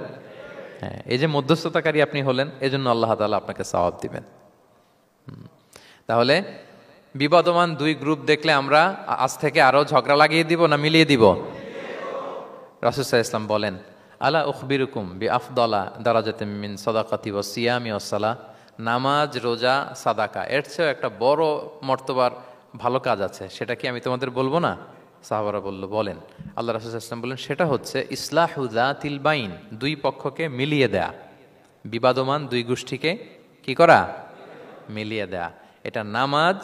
S2: এই যে মধ্যস্থতাকারী আপনি হলেন, এজন্য আল্লাহ তাআলা আপনাকে সওয়াব দিবেন। তাহলে বিবাদমান 2 গ্রুপ দেখলে আমরা আজ থেকে আরো ঝগড়া লাগিয়ে দিব না মিলিয়ে দিব? রাসূল সাল্লাল্লাহু আলাইহি ওয়াসাল্লাম বলেন, আলা উখবিরুকুম বিআফদালা দারাজাতিম মিন সাদাকাতি ওয়াস সিয়ামি ওয়াস সালাহ। নামাজ, রোজা, সাদাকা, এর চেয়েও একটা বড় মর্তবার ভালো কাজ আছে, সেটা কি আমি তোমাদের বলবো না? সাহাবারা বলল, বলেন। আল্লাহ রাসূল সাল্লাল্লাহু আলাইহি ওয়াসাল্লাম বললেন, সেটা হচ্ছে ইসলাহু যাতিল বাইন, 2 পক্ষকে মিলিয়ে দেয়া, বিবাদমান 2 গোষ্ঠীকে কি করা? মিলিয়ে দেয়া। এটা নামাজ,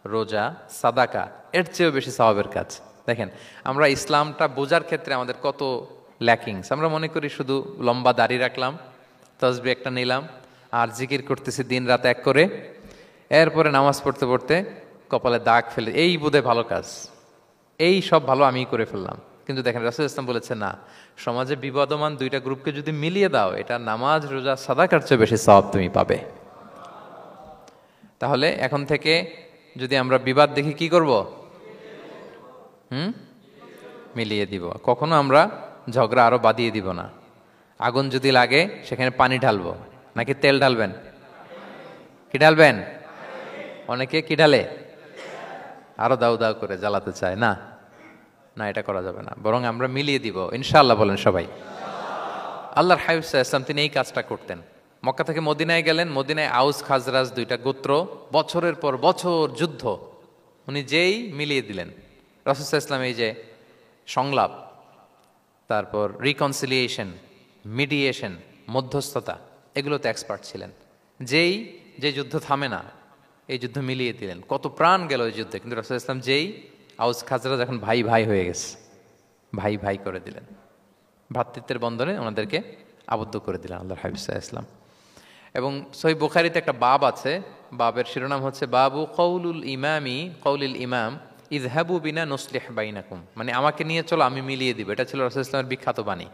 S2: রোজা, সাদাকা এর চেয়েও বেশি সওয়াবের কাজ। দেখেন আমরা ইসলামটা বোঝার ক্ষেত্রে আমাদের কত ল্যাকিংস। আমরা মনে করি শুধু লম্বা দাড়ি রাখলাম, তাসবিহ একটা নিলাম আর জিকির করতেছি দিন রাত এক করে, এরপরে নামাজ পড়তে পড়তে কপালে দাগ ফেলে, এই বোধহয় ভালো কাজ, এই সব ভালো আমি করে ফেললাম। কিন্তু দেখেন রাসূল ইসলাম বলেছে না, সমাজে বিবাদমান 2টা গ্রুপকে যদি মিলিয়ে দাও, এটা নামাজ, রোজা, সাদাকার চেয়ে বেশি সওয়াব তুমি পাবে। তাহলে এখন থেকে যদি আমরা বিবাদ দেখি কি করব? মিলিয়ে দিব। কখনো আমরা ঝগড়া আরো বাড়িয়ে দিব না। আগুন যদি লাগে সেখানে পানি ঢালবো নাকি তেল ঢালবেন? কি ঢালবেন? অনেকে কি ঢালে? আরো দাউ দাউ করে জ্বালাতে চায় না, না এটা করা যাবে না, বরং আমরা মিলিয়ে দিব ইনশাআল্লাহ। বলেন সবাই। আল্লাহর হাবিব সাল্লাল্লাহু আলাইহি ওয়াসাল্লাম তিনি এই কাজটা করতেন। মক্কা থেকে মদিনায় গেলেন, মদিনায় আউস খাজরাজ 2টা গোত্র, বছরের পর বছর যুদ্ধ, উনি যেই মিলিয়ে দিলেন। রাসূল সাল্লাল্লাহু আলাইহি ওয়াসাল্লাম এই যে সংলাপ, তারপর রিকনসিলিয়েশন, মিডিয়েশন, মধ্যস্থতা, এগুলোতে এক্সপার্ট ছিলেন। যে যুদ্ধ থামে না, এই যুদ্ধ মিলিয়ে দিলেন। কত প্রাণ গেল ওই যুদ্ধে, কিন্তু রাসূল সাল্লাল্লাহু আলাইহি ওয়াসাল্লাম যেই আউস খাজরাজ এখন ভাই ভাই হয়ে গেছে, ভাই ভাই করে দিলেন, ভ্রাতৃত্বের বন্ধনে ওনাদেরকে আবদ্ধ করে দিলেন আল্লাহর হাবিব সাল্লাল্লাহু আলাইহি ওয়াসাল্লাম। এবং সহিহ বুখারীতে একটা বাব আছে, বাবের শিরোনাম হচ্ছে বাবু কওলুল ইমাম ইযহাবু বিনা নুসলিহ বাইনাকুম, মানে আমাকে নিয়ে চলো আমি মিলিয়ে দিব। এটা ছিল রাসূল সাল্লাল্লাহু আলাইহি ওয়াসাল্লামের বিখ্যাত বাণী।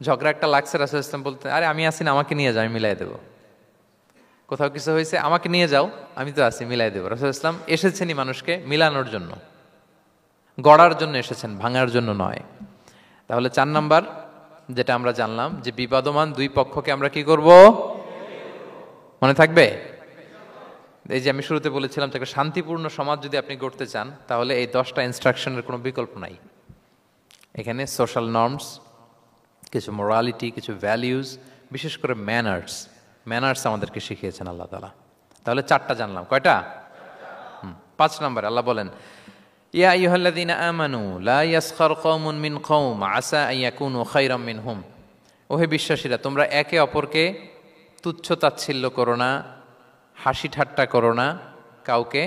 S2: ঝগড়া একটা লাগছে, রাসূল ইসলাম বলতে, আরে আমি আসি না, আমাকে নিয়ে যাও, আমি মিলাই দেবো। কোথাও কিছু হয়েছে, আমাকে নিয়ে যাও, আমি তো আছি, মিলাই দেবো। রাসূল ইসলাম এসেছেনই মানুষকে মিলানোর জন্য, গড়ার জন্য এসেছেন, ভাঙার জন্য নয়। তাহলে 4 নাম্বার যেটা আমরা জানলাম যে বিবাদমান দুই পক্ষকে আমরা কি করব, মনে থাকবে? এই যে আমি শুরুতে বলেছিলাম যে একটা শান্তিপূর্ণ সমাজ যদি আপনি গড়তে চান, তাহলে এই 10টা ইনস্ট্রাকশনের কোনো বিকল্প নাই। এখানে সোশ্যাল নর্মস, কিছু মোরালিটি, কিছু ভ্যালিউজ, বিশেষ করে ম্যানার্স আমাদেরকে শিখিয়েছেন আল্লাহ তাআলা। তাহলে 4টা জানলাম, কয়টা? 5 নম্বরে আল্লাহ বলেন, ইয়া আইয়ুহাল্লাযীনা আমানু লা ইয়াসখার কওমুন মিন কওম আসা আন ইয়াকুনু খায়রাম মিনহুম। ওহে বিশ্বাসীরা, তোমরা একে অপরকে তুচ্ছ তাচ্ছিল্য করো না, হাসি ঠাট্টা করো না, কাউকে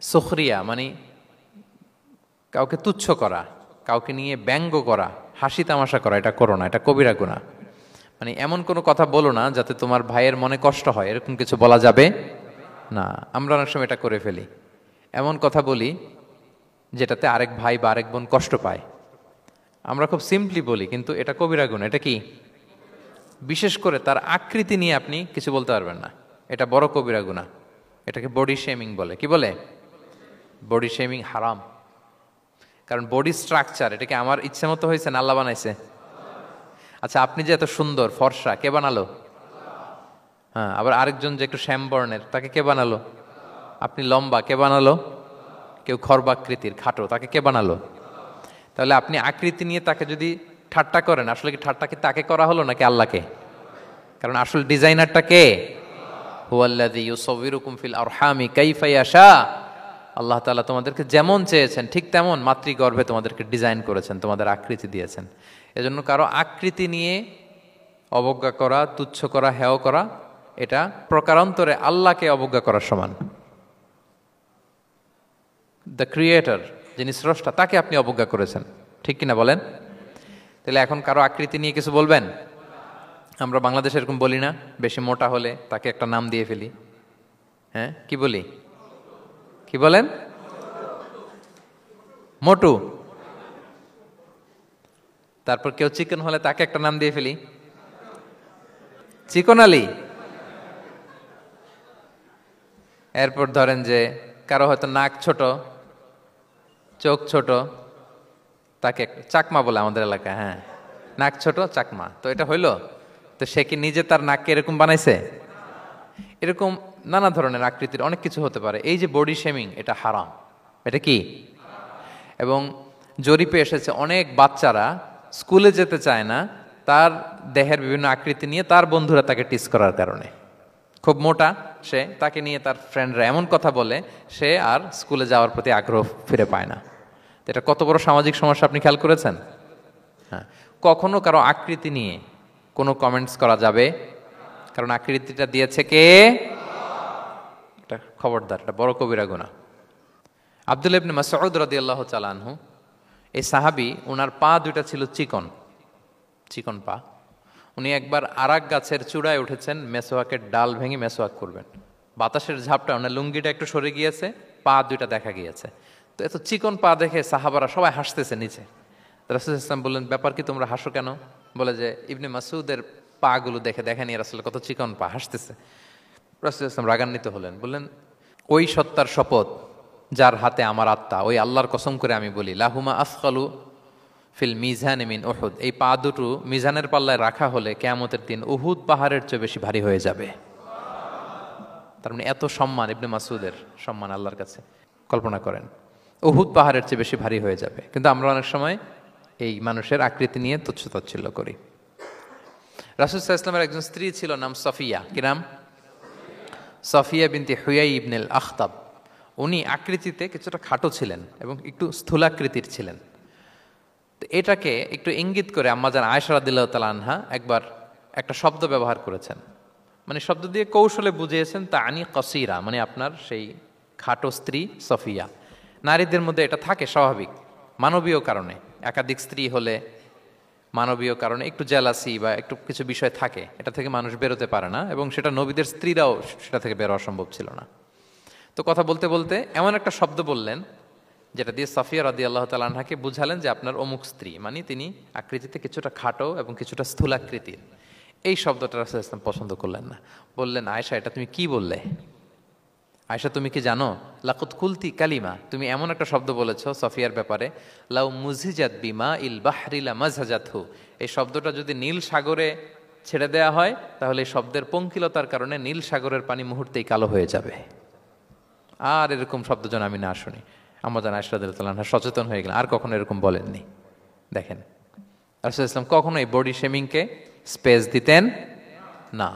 S2: সুখরিয়া মানে কাউকে তুচ্ছ করা, কাউকে নিয়ে ব্যঙ্গ করা, হাসি তামাশা করা, এটা করো না, এটা কবিরা গুনাহ। মানে এমন কোনো কথা বলো না যাতে তোমার ভাইয়ের মনে কষ্ট হয়, এরকম কিছু বলা যাবে না। আমরা অনেক সময় এটা করে ফেলি, এমন কথা বলি যেটাতে আরেক ভাই বা আরেক বোন কষ্ট পায়। আমরা খুব সিম্পলি বলি, কিন্তু এটা কবিরা গুনাহ। এটা কি? বিশেষ করে তার আকৃতি নিয়ে আপনি কিছু বলতে পারবেন না, এটা বড় কবিরা গুনাহ। এটাকে বডি শেমিং বলে। কি বলে? বডি শেমিং হারাম। কারণ বডি স্ট্রাকচার, এটাকে আমার ইচ্ছে মতো হয়েছে না আল্লাহ বানাইছে? আচ্ছা, আপনি যে এত সুন্দর ফর্সা, কে বানালো? হ্যাঁ, আবার আরেকজন যে একটু শ্যামবর্ণের, তাকে কে বানালো? আপনি লম্বা, কে বানালো? কেউ খর্বাকৃতির, খাটো, তাকে কে বানালো? তাহলে আপনি আকৃতি নিয়ে তাকে যদি ঠাট্টা করেন, আসলে কি ঠাট্টা কি তাকে করা হলো নাকি আল্লাহকে? কারণ আসল ডিজাইনারটা কে? হুয়াল্লাযী ইউসাউবিরুকুম ফিল আরহামি কাইফা ইয়াশা। আল্লাহ তাআলা তোমাদেরকে যেমন চেয়েছেন ঠিক তেমন মাতৃগর্ভে তোমাদেরকে ডিজাইন করেছেন, তোমাদের আকৃতি দিয়েছেন। এজন্য কারো আকৃতি নিয়ে অবজ্ঞা করা, তুচ্ছ করা, হেয় করা, এটা প্রকারান্তরে আল্লাহকে অবজ্ঞা করার সমান। দ্য ক্রিয়েটর, যিনি স্রষ্টা, তাকে আপনি অবজ্ঞা করেছেন, ঠিক কিনা বলেন? তাহলে এখন কারো আকৃতি নিয়ে কিছু বলবেন? আমরা বাংলাদেশে এরকম বলি না? বেশি মোটা হলে তাকে একটা নাম দিয়ে ফেলি। হ্যাঁ, কি বলি? কি বলেন? মোটু। তারপর কেউ চিকন হলে তাকে একটা নাম দিয়ে ফেলি, চিকন আলী। এরপর ধরেন যে কারো হয়তো নাক ছোট, চোখ ছোট, তাকে চাকমা বলে আমাদের এলাকায়। হ্যাঁ, নাক ছোট, চাকমা। তো এটা হইলো? তো সে কি নিজে তার নাককে এরকম বানাইছে? এরকম নানা ধরনের আকৃতির অনেক কিছু হতে পারে। এই যে বডি শেমিং, এটা হারাম। এটা কি? এবং জরিপে এসেছে অনেক বাচ্চারা স্কুলে যেতে চায় না তার দেহের বিভিন্ন আকৃতি নিয়ে, তার বন্ধুরা তাকে টিস করার কারণে। খুব মোটা সে, তাকে নিয়ে তার ফ্রেন্ডরা এমন কথা বলে, সে আর স্কুলে যাওয়ার প্রতি আগ্রহ ফিরে পায় না। এটা কত বড় সামাজিক সমস্যা আপনি খেয়াল করেছেন? হ্যাঁ, কখনো কারো আকৃতি নিয়ে কোনো কমেন্টস করা যাবে? কারণ আকৃতিটা দিয়েছে কে? এটা খবরদার, এটা বড় কবিরা গুনাহ। আব্দুল্লাহ ইবনে মাসউদ রাদিয়াল্লাহু তাআলা আনহু, এই সাহাবী, ওনার পা দুইটা ছিল চিকন পা। উনি একবার আরাক গাছের চূড়ায় উঠেছেন, মেসোয়াকের ডাল ভেঙে মেসোয়াক করবেন। বাতাসের ঝাপটা, ওনার লুঙ্গিটা একটু সরে গিয়েছে, পা দুইটা দেখা গিয়েছে। তো এত চিকন পা দেখে সাহাবারা সবাই হাসতেছে নিচে। রাসূল ইসলাম বললেন, ব্যাপার কি, তোমরা হাসো কেন? বলে যে ইবনে মাসউদের পা গুলো দেখে দেখেনি রাসূল কত চিকন পা, হাসতেছে। রাসূল ইসলাম রাগান্বিত হলেন, বললেন, ওই সত্তার শপথ যার হাতে আমার আত্মা, ওই আল্লাহর কসম করে আমি বলি, লাহুমা আসকালু ফিল মিজান মিন উহুদ, এই পা দুটো মিজানের পাল্লায় রাখা হলে কিয়ামতের দিন উহুদ পাহাড়ের চেয়ে বেশি ভারী হয়ে যাবে। তার মানে এত সম্মান ইবনে মাসউদের, সম্মান আল্লাহর কাছে। কল্পনা করেন, উহুদ পাহাড়ের চেয়ে বেশি ভারী হয়ে যাবে। কিন্তু আমরা অনেক সময় এই মানুষের আকৃতি নিয়ে তুচ্ছ তাচ্ছিল্য করি। রাসূল সাল্লাল্লাহু আলাইহি ওয়াসাল্লামের একজন স্ত্রী ছিল, নাম সফিয়া। কি নাম? সফিয়া বিনতে হুয়াই ইবনুল আখতাব। উনি আকৃতিতে কিছুটা খাটো ছিলেন এবং একটু স্থূলাকৃতির ছিলেন। তো এটাকে একটু ইঙ্গিত করে আম্মাজান আয়েশা রাদিয়াল্লাহু তাআলা আনহা একবার একটা শব্দ ব্যবহার করেছেন, মানে শব্দ দিয়ে কৌশলে বুঝিয়েছেন, তানি কসিরা, মানে আপনার সেই খাটো স্ত্রী সফিয়া। নারীদের মধ্যে এটা থাকে স্বাভাবিক, মানবীয় কারণে। একাধিক স্ত্রী হলে মানবীয় কারণে একটু জেলাসি বা একটু কিছু বিষয় থাকে, এটা থেকে মানুষ বেরোতে পারে না, এবং সেটা নবীদের স্ত্রীরাও সেটা থেকে বেরোয়া সম্ভব ছিল না। তো কথা বলতে বলতে এমন একটা শব্দ বললেন যেটা দিয়ে সাফিয়া রাদিয়াল্লাহু তাআলা আনহাকে বুঝালেন যে আপনার অমুক স্ত্রী, মানে তিনি আকৃতিতে কিছুটা খাটো এবং কিছুটা স্থূলাকৃতির। এই শব্দটা রাসূল সাল্লাল্লাহু আলাইহি ওয়াসাল্লাম পছন্দ করলেন না। বললেন, আয়েশা এটা তুমি কি বললে? আয়েশা তুমি কি জানো, লাকুত কুলতি কালিমা, তুমি এমন একটা শব্দ বলেছো সাফিয়ার ব্যাপারে, লাউ মুজিজাত বিমা ইল বাহরি লা মাজহাজাতহু, এই শব্দটা যদি নীল সাগরে ছেড়ে দেয়া হয় তাহলে এই শব্দের পঙ্কিলতার কারণে নীল সাগরের পানি মুহূর্তেই কালো হয়ে যাবে। আর এরকম শব্দ যেন আমি না শুনি। আম্মা জান আয়েশা রাদিয়াল্লাহু তাআলা আনহা সচেতন হয়ে গেলেন, আর কখনো এরকম বলেননি। দেখেন রাসূল সাল্লাল্লাহু আলাইহি ওয়াসাল্লাম কখনো এই বডি শেমিংকে স্পেস দিতেন না,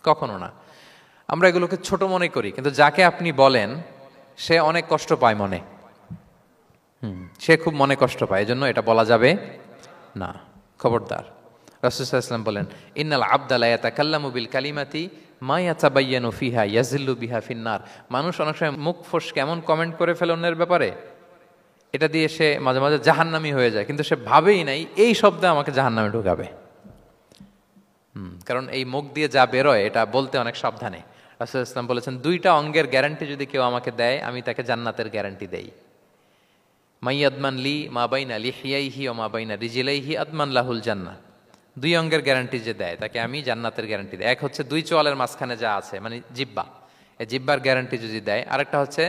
S2: কখনো না। আমরা এগুলোকে ছোট মনে করি, কিন্তু যাকে আপনি বলেন সে অনেক কষ্ট পায় মনে, সে খুব মনে কষ্ট পায়, এজন্য এটা বলা যাবে না, খবরদার। রাসূল সাল্লাল্লাহু আলাইহি ওয়াসাল্লাম বলেন, ইন্নাল আবদা লা ইয়াতাকাল্লামু বিল কালিমাতি মা ইয়াতাবায়্যানু ফিহা ইয়াজিল্লু বিহা ফিন্নার। মানুষ অনেক সময় মুখ ফসকে এমন কমেন্ট করে ফেলে অন্যের ব্যাপারে, এটা দিয়ে সে মাঝে মাঝে জাহান্নামী হয়ে যায়, কিন্তু সে ভাবেই নাই এই শব্দে আমাকে জাহান্নামে ঢুকাবে। কারণ এই মুখ দিয়ে যা বেরোয় এটা বলতে অনেক সাবধানে। রাসূল সাল্লাল্লাহু আলাইহি ওয়াসাল্লাম বলেছেন, দুইটা অঙ্গের গ্যারান্টি যদি কেউ আমাকে দেয় আমি তাকে জান্নাতের গ্যারান্টি দেই। মাইয়াদমান লি মা বাইনা লিহিয়াইহি ওয়া মা বাইনা রিজলাইহি আদমান লাহুল জান্নাহ। দুই অঙ্গের গ্যারান্টি যে দেয় তাকে আমি জান্নাতের গ্যারান্টি দেই। এক হচ্ছে দুই চোয়ালের মাঝখানে যা আছে মানে জিহ্বা, এই জিহ্বার গ্যারান্টি যদি দেয়। আরেকটা হচ্ছে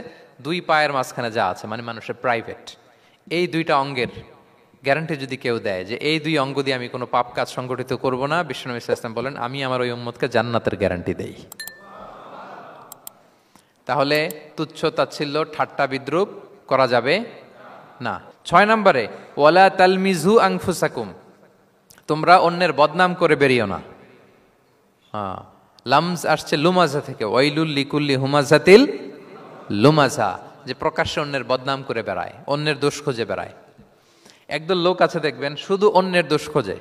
S2: দুই পায়ের মাঝখানে যা আছে মানে মানুষের প্রাইভেট। এই দুইটা অঙ্গের গ্যারান্টি যদি কেউ দেয় যে এই দুই অঙ্গ দিয়ে আমি কোনো পাপ কাজ সংগঠিত করব না, বিশ্বনবী সাল্লাল্লাহু আলাইহি ওয়াসাল্লাম বলেন আমি আমার ওই উম্মতকে জান্নাতের গ্যারান্টি দেই। তাহলে তুচ্ছ তাচ্ছিল্য ঠাট্টা বিদ্রুপ করা যাবে না। 6 নম্বরে ওয়ালা তালমিজু আনফুসাকুম, তোমরা অন্যের বদনাম করে বেরিও না। লামজ আসছে লুমাজা থেকে, ওয়াইলুল লিকুল্লি হুমাজাতিল লুমাজা, যে প্রকাশ্যে অন্যের বদনাম করে বেড়ায়, অন্যের দোষ খুঁজে বেড়ায়। একদল লোক আছে দেখবেন শুধু অন্যের দোষ খোঁজে,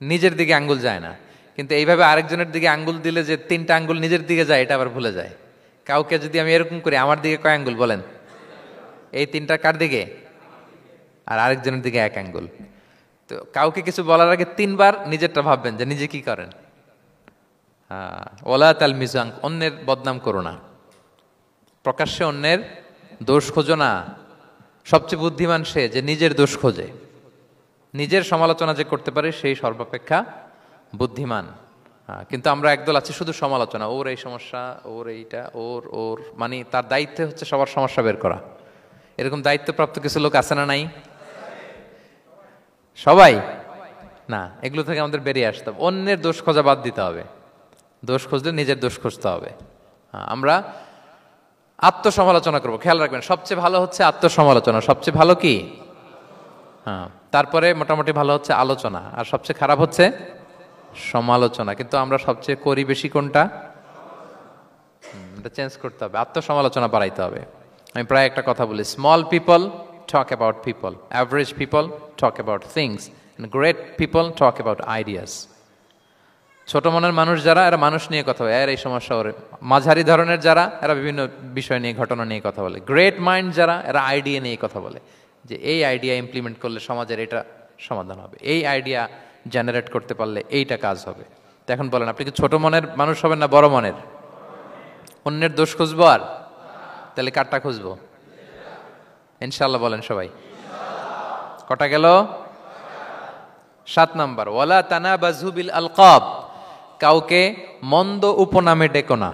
S2: নিজের দিকে আঙ্গুল যায় না। কিন্তু এইভাবে আরেকজনের দিকে আঙ্গুল দিলে যে 3টা আঙ্গুল নিজের দিকে যায় এটা আবার ভুলে যায়। কাউকে যদি আমি এরকম করি, আমার দিকে কয় আঙ্গুল বলেন? এই 3টা কার দিকে? আর আরেকজনের দিকে 1 আঙ্গুল। তো কাউকে কিছু বলার আগে 3 বার নিজেরটা ভাববেন যে নিজে কি করেন। ওয়ালা তালমিজু, অন্যের বদনাম করো না, প্রকাশ্যে অন্যের দোষ খোঁজো না। সবচেয়ে বুদ্ধিমান সে যে নিজের দোষ খোঁজে, নিজের সমালোচনা যে করতে পারে সেই সর্বাপেক্ষা বুদ্ধিমান। কিন্তু আমরা একদল আছি শুধু সমালোচনা, ওর এই সমস্যা, ওর এইটা, ওর ওর মানে তার দায়িত্ব হচ্ছে সবার সমস্যা বের করা। এরকম দায়িত্বপ্রাপ্ত কিছু লোক আছে না নাই? সবাই না, এগুলো থেকে আমাদের বেরিয়ে আসতে হবে। অন্যের দোষ খোঁজা বাদ দিতে হবে, দোষ খুঁজলে নিজের দোষ খুঁজতে হবে। আমরা আত্মসমালোচনা করবো। খেয়াল রাখবেন, সবচেয়ে ভালো হচ্ছে আত্মসমালোচনা। সবচেয়ে ভালো কি? তারপরে মোটামুটি ভালো হচ্ছে আলোচনা, আর সবচেয়ে খারাপ হচ্ছে সমালোচনা। কিন্তু আমরা সবচেয়ে করি বেশি কোনটা? এটা চেঞ্জ করতে হবে, আত্মসমালোচনা বাড়াইতে হবে। আমি প্রায় একটা কথা বলি, small people talk about people, average people talk about things, and great people talk about ideas. ছোট মনের মানুষ যারা, এরা মানুষ নিয়ে কথা বলে, এর এই সমস্যা ওর। মাঝারি ধরনের যারা, এরা বিভিন্ন বিষয় নিয়ে, ঘটনা নিয়ে কথা বলে। গ্রেট মাইন্ড যারা, এরা আইডিয়া নিয়ে কথা বলে, যে এই আইডিয়া ইমপ্লিমেন্ট করলে সমাজের এটা সমাধান হবে, এই আইডিয়া জেনারেট করতে পারলে এইটা কাজ হবে। তো এখন বলেন, আপনি কি ছোট মনের মানুষ হবেন না বড় মনের? অন্যের দোষ খুঁজবো আর তাহলে কারটা খুঁজবো? ইনশাআল্লাহ বলেন সবাই। কটা গেল? 7 নাম্বার, ওয়ালা তানাবাজু বিল আলকাব, কাউকে মন্দ উপনামে ডেকো না।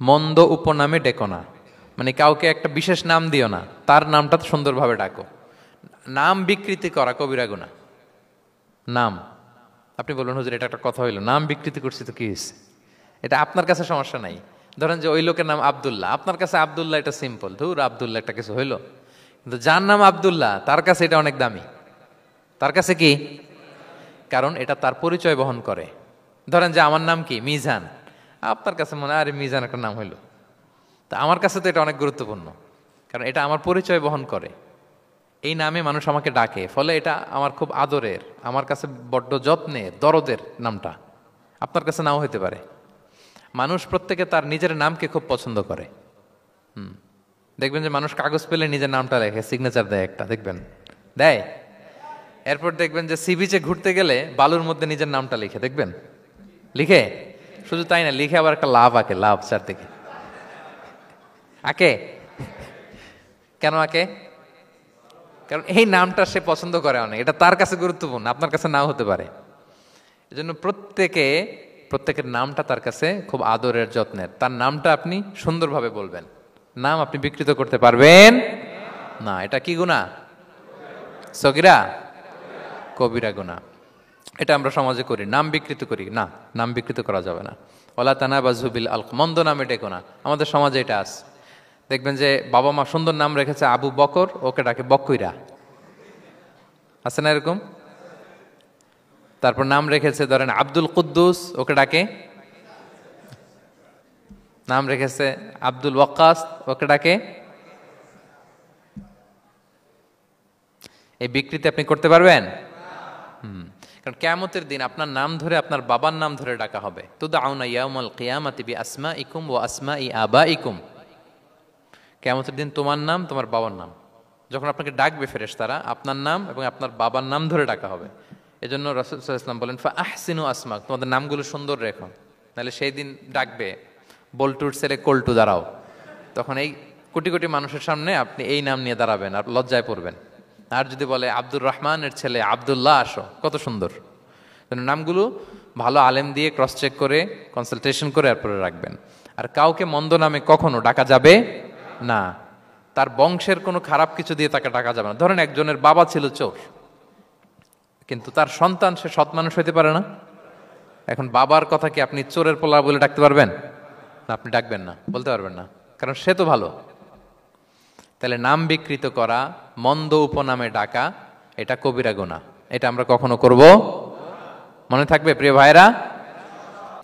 S2: মন্দ উপনামে ডেকো না মানে কাউকে একটা বিশেষ নাম দিও না, তার নামটা সুন্দরভাবে ডাকো। নাম বিকৃতি করা কবিরা গুনাহ। নাম, আপনি বলুন হুজুর এটা একটা কথা হইলো, নাম বিকৃতি করছি তো কি হয়েছে? এটা আপনার কাছে সমস্যা নাই। ধরেন যে ওই লোকের নাম আব্দুল্লাহ, আপনার কাছে আব্দুল্লাহ এটা সিম্পল, ধুর আব্দুল্লাহ একটা কিছু হইলো। কিন্তু যার নাম আব্দুল্লাহ তার কাছে এটা অনেক দামি। তার কাছে কি? কারণ এটা তার পরিচয় বহন করে। ধরেন যে আমার নাম কি মিজান, আপনার কাছে মনে হয় আরে মিজান একটা নাম হইলো, তা আমার কাছে তো এটা অনেক গুরুত্বপূর্ণ, কারণ এটা আমার পরিচয় বহন করে। এই নামে মানুষ আমাকে ডাকে, ফলে এটা আমার খুব আদরের, আমার কাছে বড্ড যত্নের, দরদের নামটা। আপনার কাছে নাও হইতে পারে। মানুষ প্রত্যেকে তার নিজের নামকে খুব পছন্দ করে। দেখবেন যে মানুষ কাগজ পেলে নিজের নামটা লেখে, সিগনেচার দেয় একটা, দেখবেন দেয়। এরপর দেখবেন যে সি বিচে ঘুরতে গেলে বালুর মধ্যে নিজের নামটা লিখে, দেখবেন লিখে। শুধু তাই না, লিখে আবার একটা লাভ আঁকে, লাভ চারদিকে আঁকে। কেন আঁকে? কারণ এই নামটা সে পছন্দ করে অনেক, এটা তার কাছে গুরুত্বপূর্ণ, আপনার কাছে নাও হতে পারে। এজন্য প্রত্যেকের নামটা তার কাছে খুব আদরের, যত্নের। তার নামটা আপনি সুন্দরভাবে বলবেন। নাম আপনি বিকৃত করতে পারবেন না। এটা কি গুনাহ? সগীরা কবিরা গুনাহ। এটা আমরা সমাজে করি, নাম বিকৃত করি। না, নাম বিকৃত করা যাবে না। ওয়ালা তানাবাযু বিল আলক, মন্দ নামে ডেকো না। আমাদের সমাজে এটা আছে। দেখবেন যে বাবা মা সুন্দর নাম রেখেছে আবু বকর, ওকে ডাকে বকইরা, আছে না এরকম? তারপর নাম রেখেছে ধরেন আব্দুল কুদ্দুস, ওকে ডাকে, নাম রেখেছে আব্দুল ওয়াক্কাস, ওকে ডাকে। এই বিকৃতি আপনি করতে পারবেন? কারণ কিয়ামতের দিন আপনার নাম ধরে, আপনার বাবার নাম ধরে ডাকা হবে। তুদআউনা ইয়াউমাল কিয়ামাতি বিআসমাইকুম ওয়া আসমাই আবাইকুম। কিয়ামতের দিন তোমার নাম, তোমার বাবার নাম, যখন আপনাকে ডাকবে ফেরেশতারা, আপনার নাম এবং আপনার বাবার নাম ধরে ডাকা হবে। এজন্য রাসূল সাল্লাল্লাহু আলাইহি ওয়াসাল্লাম বলেন, ফাআহসিনু আসমাক, তোমাদের নামগুলো সুন্দর রেখো, নাহলে সেই দিন ডাকবে বল্টুর ছেলে কল্টু দাঁড়াও, তখন এই কোটি কোটি মানুষের সামনে আপনি এই নাম নিয়ে দাঁড়াবেন আর লজ্জায় পড়বেন। আর যদি বলে আব্দুর রহমানের ছেলে আব্দুল্লাহ, আসো, কত সুন্দর। নামগুলো ভালো আলেম দিয়ে ক্রস চেক করে, কনসালটেশন করে এরপরে রাখবেন। আর কাউকে মন্দ নামে কখনো ডাকা যাবে না। তার বংশের কোনো খারাপ কিছু দিয়ে তাকে ডাকা যাবে না। ধরেন একজনের বাবা ছিল চোর, কিন্তু তার সন্তান সে সৎ মানুষ হইতে পারে না। এখন বাবার কথা কি আপনি চোরের পোলা বলে ডাকতে পারবেন? না, আপনি ডাকবেন না, বলতে পারবেন না, কারণ সে তো ভালো। তাহলে নাম বিকৃত করা, মন্দ উপনামে ডাকা, এটা কবিরা গুনাহ। এটা আমরা কখনো করব? মনে থাকবে প্রিয় ভাইরা?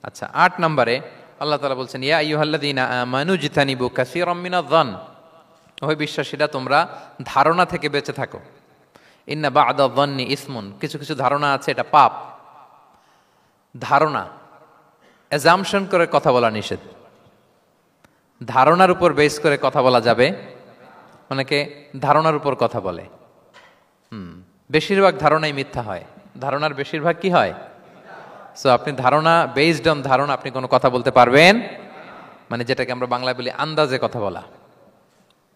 S2: আচ্ছা, 8 নম্বরে আল্লাহ তাআলা বলছেন, ইয়া আইয়ুহাল্লাযীনা আমানু জিতানিবু কাসীরাম মিনায-যন, ওহে বিশ্বাসীরা তোমরা ধারণা থেকে বেঁচে থাকো। ইন্না বা'দা-যন্নি ইসমুন, কিছু কিছু ধারণা আছে এটা পাপ। ধারণা, অ্যাজাম্পশন করে কথা বলা নিষেধ। ধারণার উপর বেস করে কথা বলা যাবে। অনেকে ধারণার উপর কথা বলে। বেশিরভাগ ধারণাই মিথ্যা হয়। ধারণার বেশিরভাগ কি হয়? সো আপনি ধারণা, বেসড অন ধারণা আপনি কোনো কথা বলতে পারবেন, মানে যেটাকে আমরা বাংলায় বলি আন্দাজে কথা বলা।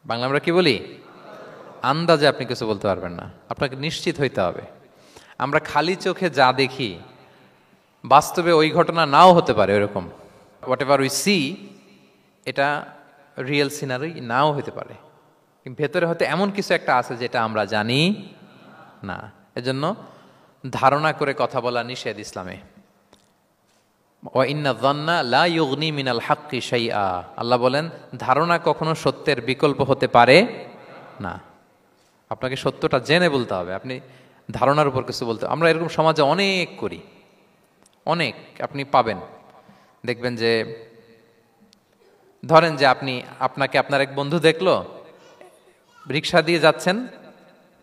S2: বাংলা আমরা কি বলি? আন্দাজে আপনি কিছু বলতে পারবেন না, আপনাকে নিশ্চিত হইতে হবে। আমরা খালি চোখে যা দেখি, বাস্তবে ওই ঘটনা নাও হতে পারে এরকম। হোয়াট এভার উই সি, এটা রিয়েল সিনারি নাও হতে পারে, কিন্তু ভেতরে হয়তো এমন কিছু একটা আছে যেটা আমরা জানি না। এজন্য ধারণা করে কথা বলা নিষেধ ইসলামে। ওয়া ইন্না যান্না লা ইউগনি মিনাল হাক্কি শাইআ, আল্লাহ বলেন ধারণা কখনো সত্যের বিকল্প হতে পারে না। আপনাকে সত্যটা জেনে বলতে হবে, আপনি ধারণার উপর কিছু বলতে। আমরা এরকম সমাজে অনেক করি, অনেক আপনি পাবেন। দেখবেন যে ধরেন যে আপনাকে আপনার এক বন্ধু দেখলো, রিক্সা দিয়ে যাচ্ছেন,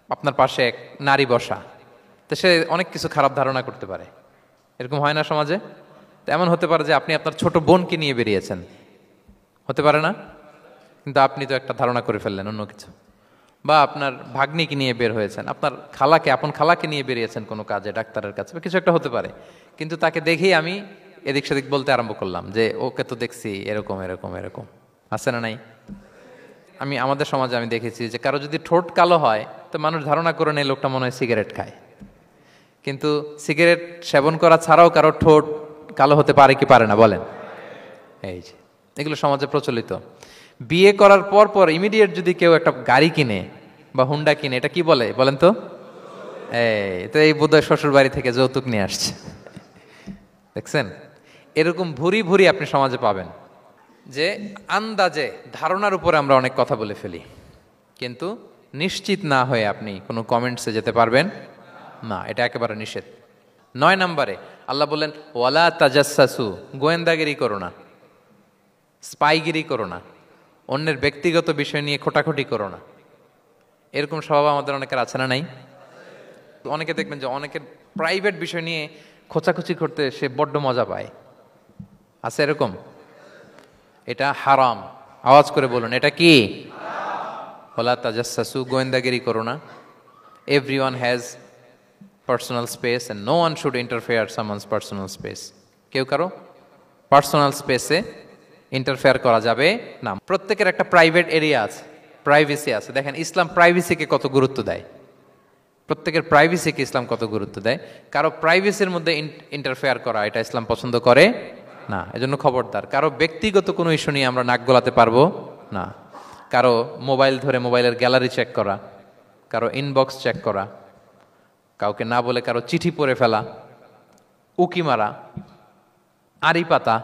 S2: আপনার পাশে এক নারী বসা, তো সে অনেক কিছু খারাপ ধারণা করতে পারে। এরকম হয় না সমাজে? তো এমন হতে পারে যে আপনি আপনার ছোট বোনকে নিয়ে বেরিয়েছেন, হতে পারে না? কিন্তু আপনি তো একটা ধারণা করে ফেললেন অন্য কিছু। বা আপনার ভাগ্নিকে নিয়ে বের হয়েছেন, আপনার আপন খালাকে নিয়ে বেরিয়েছেন কোনো কাজে, ডাক্তারের কাছে বা কিছু একটা হতে পারে। কিন্তু তাকে দেখেই আমি এদিক সেদিক বলতে আরম্ভ করলাম যে ওকে তো দেখছি এরকম এরকম এরকম, আছে না নাই? আমাদের সমাজে আমি দেখেছি যে কারো যদি ঠোঁট কালো হয় তো মানুষ ধারণা করে নেয় লোকটা মনে হয় সিগারেট খায়। কিন্তু সিগারেট সেবন করা ছাড়াও কারো ঠোঁট কালো হতে পারে কি পারে না বলেন? এই যে এগুলো সমাজে প্রচলিত। বিয়ে করার পর ইমিডিয়েট যদি কেউ একটা গাড়ি কিনে বা হুন্ডা কিনে, এটা কি বলে বলেন তো? এই বোধহয় শ্বশুর বাড়ি থেকে যৌতুক নিয়ে আসছে। দেখছেন, এরকম ভুরি ভুরি আপনি সমাজে পাবেন যে আন্দাজে ধারণার উপরে আমরা অনেক কথা বলে ফেলি, কিন্তু নিশ্চিত না হয়ে আপনি কোনো কমেন্টসে যেতে পারবেন না, এটা একেবারে নিষেধ। 9 নম্বরে আল্লাহ বললেন ওয়ালা তাজাসসু, গোয়েন্দাগিরি করো না, স্পাইগিরি করো না, অন্যের ব্যক্তিগত বিষয় নিয়ে খোটাখুটি করো না। এরকম স্বভাব আমাদের অনেকের আছে না নাই? অনেকে দেখবেন যে অনেকের প্রাইভেট বিষয় নিয়ে খোঁচাখুচি করতে সে বড্ড মজা পায়, আছে এরকম? এটা হারাম। আওয়াজ করে বলুন, এটা কি? ওয়ালা তাজাসসু, গোয়েন্দাগিরি করো না। Everyone has personal space and no one should interfere someone's personal space. কেউ কারো পার্সোনাল স্পেসে ইন্টারফেয়ার করা যাবে না। প্রত্যেকের একটা প্রাইভেট এরিয়া আছে, প্রাইভেসি আছে। দেখেন ইসলাম প্রাইভেসিকে কত গুরুত্ব দেয়, প্রত্যেকের প্রাইভেসিকে ইসলাম কত গুরুত্ব দেয়। কারো প্রাইভেসির মধ্যে ইন্টারফেয়ার করা এটা ইসলাম পছন্দ করে না। এজন্য খবরদার, কারো ব্যক্তিগত কোনো ইস্যু নিয়ে আমরা নাক গলাতে পারবো না। কারো মোবাইল ধরে মোবাইলের গ্যালারি চেক করা, কারো ইনবক্স চেক করা, কাউকে না বলে কারো চিঠি পড়ে ফেলা, উকি মারা, আড়ি পাতা,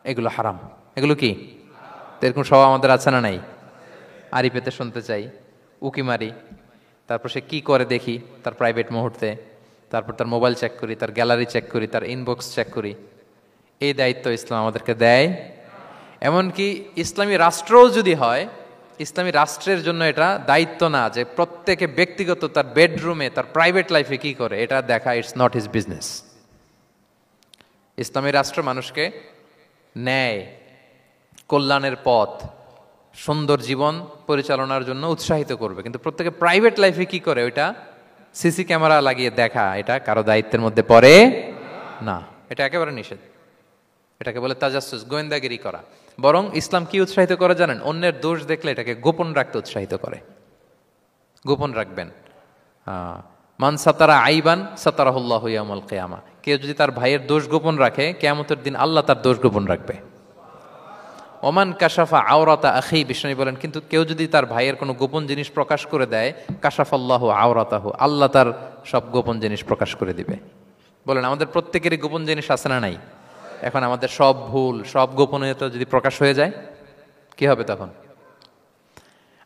S2: এগুলো হারাম। এগুলো কি? এরকম সব আমাদের আছে না নাই? আড়ি পেতে শুনতে চাই, উকি মারি, তারপর সে কি করে দেখি তার প্রাইভেট মুহূর্তে, তারপর তার মোবাইল চেক করি, তার গ্যালারি চেক করি, তার ইনবক্স চেক করি। এই দায়িত্ব ইসলাম আমাদেরকে দেয়। এমনকি ইসলামী রাষ্ট্রও যদি হয়, ইসলামী রাষ্ট্রের জন্য এটা দায়িত্ব না যে প্রত্যেকে ব্যক্তিগত তার বেডরুমে তার প্রাইভেট লাইফে কি করে এটা দেখা, ইটস নট হিজ বিজনেস। ইসলামী রাষ্ট্র মানুষকে ন্যায়, কল্যাণের পথ, সুন্দর জীবন পরিচালনার জন্য উৎসাহিত করবে, কিন্তু প্রত্যেকে প্রাইভেট লাইফে কি করে ওইটা সিসি ক্যামেরা লাগিয়ে দেখা, এটা কারো দায়িত্বের মধ্যে পড়ে না। এটা একেবারে নিষেধ। এটাকে বলে তাজাসসুস, গোয়েন্দাগিরি করা। বরং ইসলাম কি উৎসাহিত করে জানেন? অন্যের দোষ দেখলে এটাকে গোপন রাখতে উৎসাহিত করে। গোপন রাখবেন। মান সাতারা আইবান সাতারাহুল্লাহু ইয়াউমাল কিয়ামা। কেউ যদি তার ভাইয়ের দোষ গোপন রাখে, কিয়ামতের দিন আল্লাহ তার দোষ গোপন রাখবে। ওমান কাশাফা আওরাতা আখি, বিষ্ণু বলেন, কিন্তু কেউ যদি তার ভাইয়ের কোনো গোপন জিনিস প্রকাশ করে দেয়, কাশাফাল্লাহু আওরাতাহু, আল্লাহ তার সব গোপন জিনিস প্রকাশ করে দিবে। বলেন আমাদের প্রত্যেকেরই গোপন জিনিস আছে না নাই? এখন আমাদের সব ভুল, সব গোপনীয়তা যদি প্রকাশ হয়ে যায় কি হবে তখন?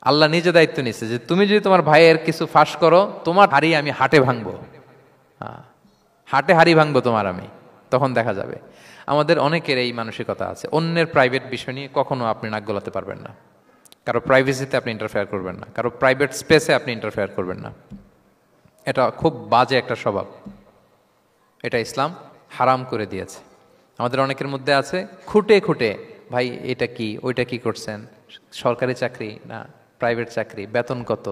S2: আল্লাহ নিজে দায়িত্ব নিচ্ছে যে তুমি যদি তোমার ভাইয়ের কিছু ফাঁস করো, তোমার হাড়ি আমি হাটে ভাঙবো। হাটে হাড়ি ভাঙবো তোমার আমি, তখন দেখা যাবে। আমাদের অনেকের এই মানসিকতা আছে, অন্যের প্রাইভেট বিষয় নিয়ে কখনো আপনি নাক গলাতে পারবেন না, কারো প্রাইভেসিতে আপনি ইন্টারফেয়ার করবেন না, কারো প্রাইভেট স্পেসে আপনি ইন্টারফেয়ার করবেন না। এটা খুব বাজে একটা স্বভাব, এটা ইসলাম হারাম করে দিয়েছে। আমাদের অনেকের মধ্যে আছে খুঁটে খুঁটে, ভাই এটা কি, ওইটা কি করছেন, সরকারি চাকরি না প্রাইভেট চাকরি, বেতন কত,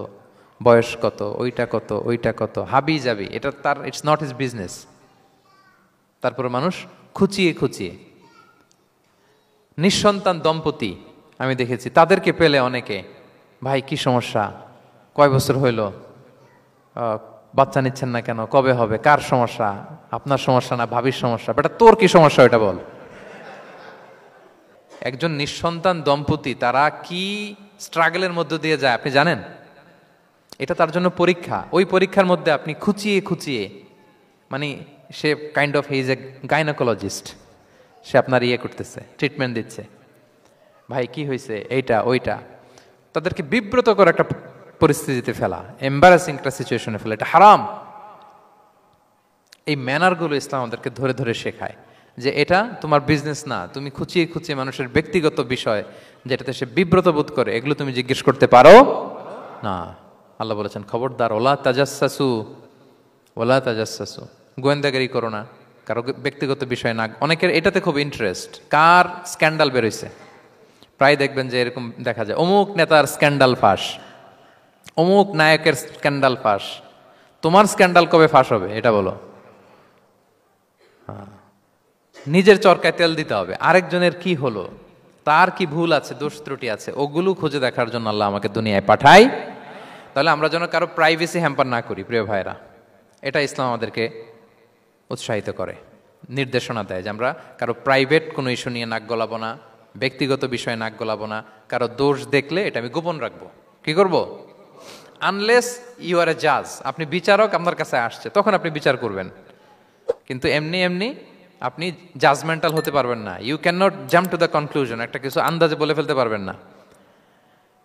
S2: বয়স কত, ওইটা কত, ওইটা কত, হাবি যাবি, এটা তার, ইটস নট হিজ বিজনেস। তারপরে মানুষ খুঁচিয়ে খুঁচিয়ে। নিঃসন্তান দম্পতি আমি দেখেছি, তাদেরকে পেলে অনেকে, ভাই কি সমস্যা, কয় বছর হইল, বাচ্চা নিচ্ছেন না কেন, কবে হবে, কার সমস্যা, আপনার সমস্যা না ভাবির সমস্যা, বেটা তোর কি সমস্যা ওটা বল। একজন নিঃসন্তান দম্পতি তারা কি স্ট্রাগলের মধ্য দিয়ে যায় আপনি জানেন? এটা তার জন্য পরীক্ষা। ওই পরীক্ষার মধ্যে আপনি খুঁচিয়ে খুঁচিয়ে, মানে সে kind of his a gynaecologist, সে আপনার ইয়ে করতেছে, ট্রিটমেন্ট দিচ্ছে, ভাই কি হয়েছে, এইটা ওইটা, তাদেরকে বিব্রত করে একটা পরিস্থিতিতে ফেলা, এম্বারাসিং একটা সিচুয়েশনে ফেলা, এটা হারাম। এই ম্যানারগুলো ইসলাম আমাদেরকে ধরে ধরে শেখায় যে এটা তোমার বিজনেস না, তুমি খুঁচিয়ে খুঁচিয়ে মানুষের ব্যক্তিগত বিষয় যেটাতে সে বিব্রত বোধ করে, এগুলো তুমি জিজ্ঞেস করতে পারো না। আল্লাহ বলেছেন খবরদার, ওলা তাজাসসু, ওলা তাজাসসু, গোয়েন্দাগিরি করো না, কারো ব্যক্তিগত বিষয় না। অনেকের এটাতে খুব ইন্টারেস্ট, কার স্ক্যান্ডাল বেরোইছে, প্রায় দেখবেন যে এরকম দেখা যায়, অমুক নেতার স্ক্যান্ডাল ফাঁস, অমুক নায়কের স্ক্যান্ডাল ফাঁস। তোমার স্ক্যান্ডাল কবে ফাঁস হবে এটা বলো? নিজের চরকায় তেল দিতে হবে, আরেকজনের কি হলো, তার কি ভুল আছে, দোষ ত্রুটি আছে, ওগুলো খুঁজে দেখার জন্য আল্লাহ আমাকে দুনিয়ায় পাঠাই। তাহলে আমরা যেন কারো প্রাইভেসি হ্যাম্পার না করি প্রিয় ভাইরা, এটা ইসলাম আমাদেরকে উৎসাহিত করে, নির্দেশনা দেয় যে আমরা কারো প্রাইভেট কোনো ইস্যু নিয়ে নাক গলাবো না, ব্যক্তিগত বিষয়ে নাক গলাবো না, কারো দোষ দেখলে এটা আমি গোপন রাখবো। কি করব? আনলেস ইউ আর এ জাজ, আপনি বিচারক, আপনার কাছে আসছে, তখন আপনি বিচার করবেন, কিন্তু এমনি এমনি আপনি জাজমেন্টাল হতে পারবেন না। You can not jump to the conclusion, একটা কিছু আন্দাজে বলে ফেলতে পারবেন না,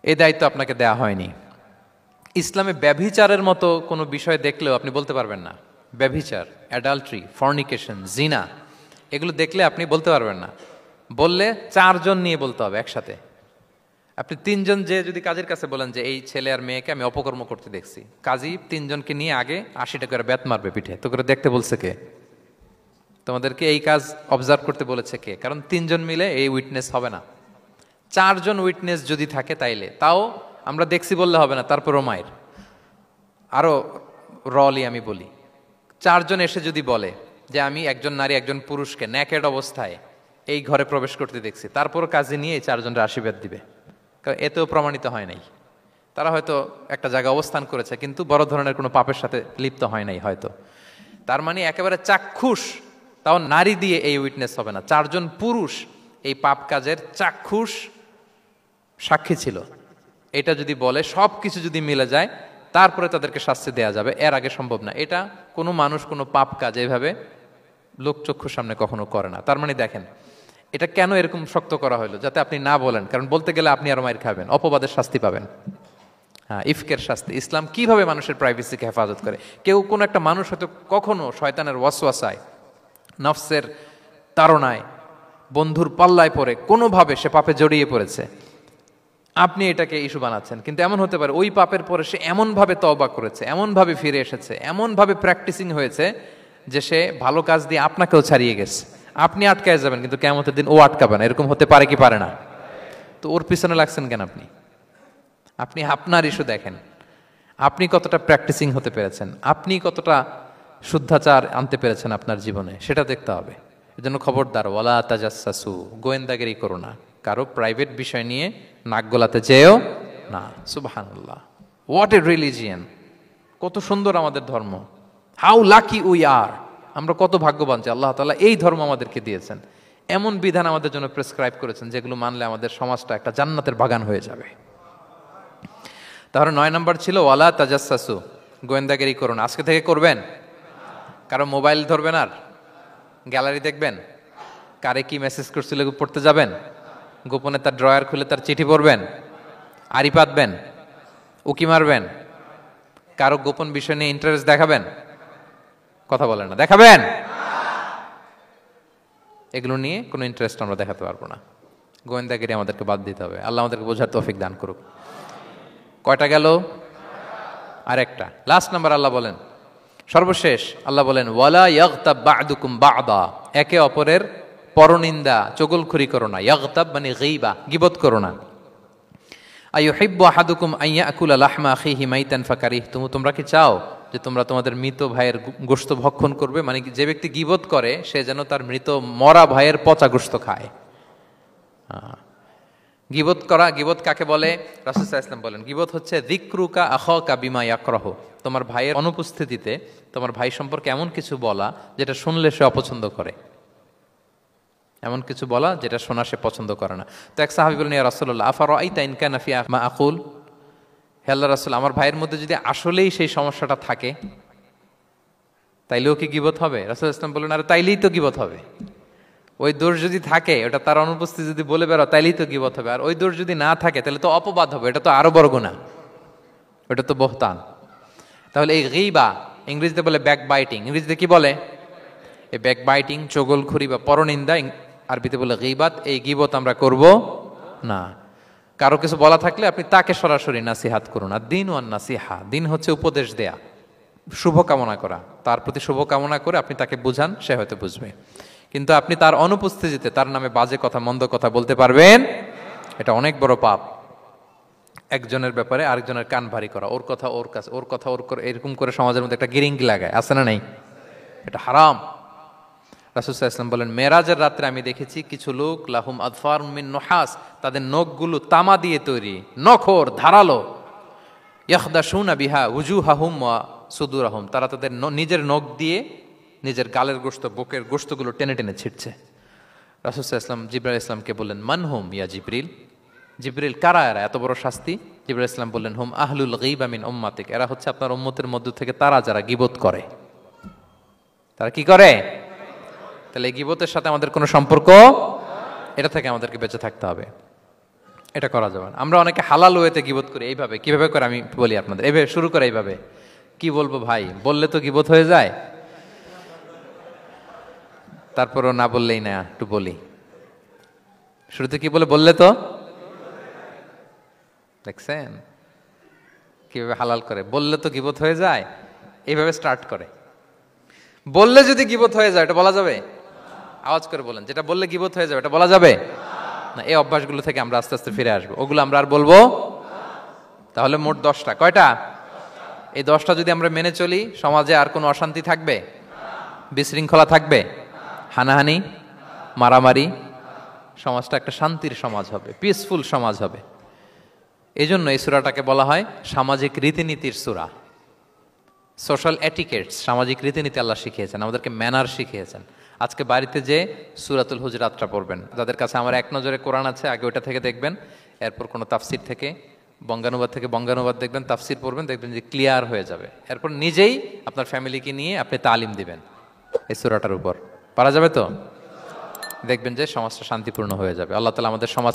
S2: এই দায়িত্ব আপনাকে দেয়া হয়নি। ইসলামে ব্যভিচারের মতো কোনো বিষয় দেখলেও আপনি বলতে পারবেন না। ব্যভিচার, অ্যাডাল্ট্রি, ফর্নিকেশন, জিনা, এগুলো দেখলে আপনি বলতে পারবেন না। বললে 4 জন নিয়ে বলতে হবে একসাথে। আপনি 3 জন যে যদি কাজের কাছে বলেন যে এই ছেলে আর মেয়েকে আমি অপকর্ম করতে দেখছি, কাজী 3 জনকে নিয়ে আগে 80 টাকা করে বেত মারবে পিঠে, তো করে দেখতে বলছে কে? তোমাদেরকে এই কাজ অবজার্ভ করতে বলেছে কে? কারণ 3 জন মিলে এই উইটনেস হবে না। 4 জন উইটনেস যদি থাকে তাইলে তাও আমরা দেখছি বললে হবে না, তারপরও মায়ের আরো রলি আমি বলি, 4 জন এসে যদি বলে যে আমি একজন নারী একজন পুরুষকে ন্যাকেড অবস্থায় এই ঘরে প্রবেশ করতে দেখছি, তারপর কাজে নিয়ে 4 জনের আশীর্বাদ দিবে, কারণ এতেও প্রমাণিত হয় নাই। তারা হয়তো একটা জায়গায় অবস্থান করেছে কিন্তু বড় ধরনের কোনো পাপের সাথে লিপ্ত হয় নাই হয়তো। তার মানে একেবারে চাক্ষুষ, তাও নারী দিয়ে এই উইটনেস হবে না, 4 জন পুরুষ এই পাপ কাজের চাক্ষুষ সাক্ষী ছিল। এটা যদি বলে সব কিছু যদি মিলে যায় তারপরে তাদেরকে শাস্তি দেয়া যাবে, এর আগে সম্ভব না। এটা কোনো মানুষ কোনো পাপ কাজ এভাবে লোকচক্ষুর সামনে কখনো করে না। তার মানে দেখেন এটা কেন এরকম শক্ত করা হলো, যাতে আপনি না বলেন, কারণ বলতে গেলে আপনি আরো মাইর খাবেন, অপবাদের শাস্তি পাবেন। হ্যাঁ, ইফকের শাস্তি। ইসলাম কিভাবে মানুষের প্রাইভেসিকে হেফাজত করে। কেউ কোনো একটা মানুষ হয়তো কখনো শয়তানের ওয়াসওয়াসায়, নফসের তাড়নায়, বন্ধুর পাল্লায় পড়ে কোনোভাবে সে পাপে জড়িয়ে পড়েছে, আপনি এটাকে ইস্যু বানাচ্ছেন। কিন্তু এমন হতে পারে ওই পাপের পরে সে এমনভাবে তওবা করেছে, এমনভাবে ফিরে এসেছে, এমনভাবে প্র্যাকটিসিং হয়েছে যে সে ভালো কাজ দিয়ে আপনাকেও ছাড়িয়ে গেছে। আপনি আটকায় যাবেন কিন্তু কিয়ামতের দিন ও আটকাবে না। এরকম হতে পারে কি পারে না? তো ওর পিছনে লাগছেন কেন আপনি? আপনি আপনার ইস্যু দেখেন, আপনি কতটা প্র্যাকটিসিং হতে পেরেছেন, আপনি কতটা শুদ্ধাচার আনতে পেরেছেন আপনার জীবনে, সেটা দেখতে হবে। এজন্য খবরদার, ওয়ালা তাজাসসু, গোয়েন্দাগিরি করো না, কারো প্রাইভেট বিষয় নিয়ে নাক গলাতে যেও না। সুবহানাল্লাহ, হোয়াট এ রিলিজিয়ান! কত সুন্দর আমাদের ধর্ম, হাউ লাকি উই আর! আমরা কত ভাগ্যবান যে আল্লাহ তাআলা এই ধর্ম আমাদেরকে দিয়েছেন, এমন বিধান আমাদের জন্য প্রেসক্রাইব করেছেন যেগুলো মানলে আমাদের সমাজটা একটা জান্নাতের বাগান হয়ে যাবে। তাহলে 9 নম্বর ছিল ওয়ালা তাজাসসু, গোয়েন্দাগিরি করুন। আজকে থেকে করবেন? কারো মোবাইল ধরবেন, আর গ্যালারি দেখবেন, কারে কি মেসেজ করছিল পড়তে যাবেন, গোপনে তার ড্রয়ার খুলে তার চিঠি পড়বেন, আড়ি পাতবেন, উকি মারবেন, কারো গোপন বিষয় নিয়ে ইন্টারেস্ট দেখাবেন? কথা বলেন না, দেখাবেন? এগুলো নিয়ে কোনো ইন্টারেস্ট আমরা দেখাতে পারবো না। গোয়েন্দাগিরি আমাদেরকে বাদ দিতে হবে। আল্লাহ আমাদেরকে বোঝার তৌফিক দান করুক। কয়টা গেল? আর একটা, লাস্ট নাম্বার। আল্লাহ বলেন, সর্বশেষ আল্লাহ বলেন, ওয়ালা ইয়াগতাব বা'দুকুম বা'দা, একে অপরের পরনিন্দা চগলখুরি করো না। ইয়াগতাব মানে গীবা, গীবত করো না। আইয়ুহিব্বু আহাদুকুম আন ইয়াকুলা লাহমা আখিহি মাইতান ফাকারিহতুম, তোমরা কি চাও যে তোমরা তোমাদের মৃত ভাইয়ের গোশত ভক্ষণ করবে? মানে যে ব্যক্তি গীবত করে সে যেন তার মৃত মরা ভাইয়ের পচা গোশত খায়। গীবত করা, গীবত কাকে বলে? রাসূল সাল্লাল্লাহু আলাইহি ওয়াসাল্লাম বলেন, গীবত হচ্ছে যিকরুকা আখাকা বিমা ইয়াকরাহু, তোমার ভাইয়ের অনুপস্থিতিতে তোমার ভাই সম্পর্কে এমন কিছু বলা যেটা শুনলে সে অপছন্দ করে, এমন কিছু বলা যেটা শোনা সে পছন্দ করে না। তো এক সাহাবী বলেন, ইয়া রাসূলুল্লাহ আফারাআইতা ইন কানা ফি মা আকুল, হে আল্লাহর রাসূল, আমার ভাইয়ের মধ্যে যদি আসলেই সেই সমস্যাটা থাকে তাইলেও কি গীবত হবে? রাসূল সাল্লাল্লাহু আলাইহি ওয়াসাল্লাম বলেন, আরে তাইলেই তো গীবত হবে। ওই দোষ যদি থাকে, ওটা তার অনুপস্থিতি যদি বলে বেরো তাইলেই তো গীবত হবে। আর ওই দোষ যদি না থাকে তাহলে তো অপবাদ হবে, এটা তো আরো বড় গুনাহ, ওটা তো বহতান। তাহলে এই গীবা ইংরেজিতে বলে ব্যাক বাইটিং। ইংরেজিতে কি বলে? এই ব্যাক বাইটিং, চগলখুরি বা পরনিন্দা, আরবিতে বলে গীবাত। এই গীবত আমরা করব না। কারো কিছু বলা থাকলে আপনি তাকে সরাসরি নাসিহাত করুন। আর দিন ওয়ান নাসিহা, দিন হচ্ছে উপদেশ দেয়া, শুভ কামনা করা, তার প্রতি শুভ কামনা করে আপনি তাকে বুঝান, সে হয়তো বুঝবে। কিন্তু আপনি তার অনুপস্থিতিতে তার নামে বাজে কথা, মন্দ কথা বলতে পারবেন? এটা অনেক বড় পাপ। একজনের ব্যাপারে আরেকজনের কান ভারী করা, ওর কথা ওর কাছে, ওর কথা ওর করে, এরকম করে সমাজের মধ্যে একটা গিরিঙ্গি লাগায়, আছে না নাই? এটা হারাম। রাসূল সাল্লাল্লাহু আলাইহি ওয়াসাল্লাম বলেন, মেরাজের রাত্রে আমি দেখেছি কিছু লোক লাহুম আদফার মিন নুহাস, তাদের নখগুলো তামা দিয়ে তৈরি, নখর ধারালো, ইয়াখদাশুনা বিহা উজুহাহুম ওয়া সুদুরাহুম, তারা তাদের নিজের নখ দিয়ে নিজের গালের গোশত, বুকের গোশতগুলো টেনে টেনে ছিটছে। রাসূল সাল্লাল্লাহু আলাইহি ওয়াসাল্লাম জিবরাইল আলাইহিস সালামকে বললেন, মানহুম ইয়া জিবরিল, জিবরিল কারা এরা, এত বড় শাস্তি? জিবরাইল আলাইহিস সালাম বললেন, হুম আহলুল গীবা মিন উম্মাতিক, এরা হচ্ছে আপনার উম্মতের মধ্য থেকে তারা যারা গীবত করে। তারা কি করে? তাহলে এই গীবতের সাথে আমাদের কোনো সম্পর্ক, এটা থেকে আমাদেরকে বেঁচে থাকতে হবে, এটা করা যাবে না। আমরা অনেকে হালাল ওয়েতে গীবত করি। এইভাবে কিভাবে করে আমি বলি আপনাদের, এইভাবে শুরু করে, এইভাবে কি বলবো ভাই, বললে তো গীবত হয়ে যায়, তারপরও না বললেই না, একটু বলি। শুরুতে কি বলে? বললে তো, দেখছেন কিভাবে হালাল করে, বললে তো গীবত হয়ে যায়, এইভাবে স্টার্ট করে। বললে যদি গীবত হয়ে যায় এটা বলা যাবে? আওয়াজ করে বলেন, যেটা বললে গীবত হয়ে যাবে এটা বলা যাবে না। এই অভ্যাসগুলো থেকে আমরা আস্তে আস্তে ফিরে আসবো, ওগুলো আমরা আর বলবো। তাহলে মোট 10টা, কয়টা? এই 10টা যদি আমরা মেনে চলি, সমাজে আর কোনো অশান্তি থাকবে? বিশৃঙ্খলা থাকবে? হানাহানি, মারামারি? সমাজটা একটা শান্তির সমাজ হবে, পিসফুল সমাজ হবে। এই জন্য এই সূরাটাকে বলা হয় সামাজিক রীতিনীতির সূরা। সোশ্যাল এটিকেটস, সামাজিক রীতিনীতি আল্লাহ শিখিয়েছেন, আমাদেরকে ম্যানার শিখিয়েছেন। আজকে বাড়িতে যে সূরাতুল হুজরাতটা পড়বেন, যাদের কাছে আমার এক নজরে কোরআন আছে আগে ওইটা থেকে দেখবেন, এরপর কোনো তাফসির থেকে বঙ্গানুবাদ থেকে বঙ্গানুবাদ দেখবেন, তাফসির পড়বেন, দেখবেন যে ক্লিয়ার হয়ে যাবে। এরপর নিজেই আপনার ফ্যামিলিকে নিয়ে আপনি তালিম দিবেন এই সূরাটার উপর। পারা যাবে তো? দেখবেন যে সমাজটা শান্তিপূর্ণ হয়ে যাবে। আল্লাহ তাআলা আমাদের সমাজ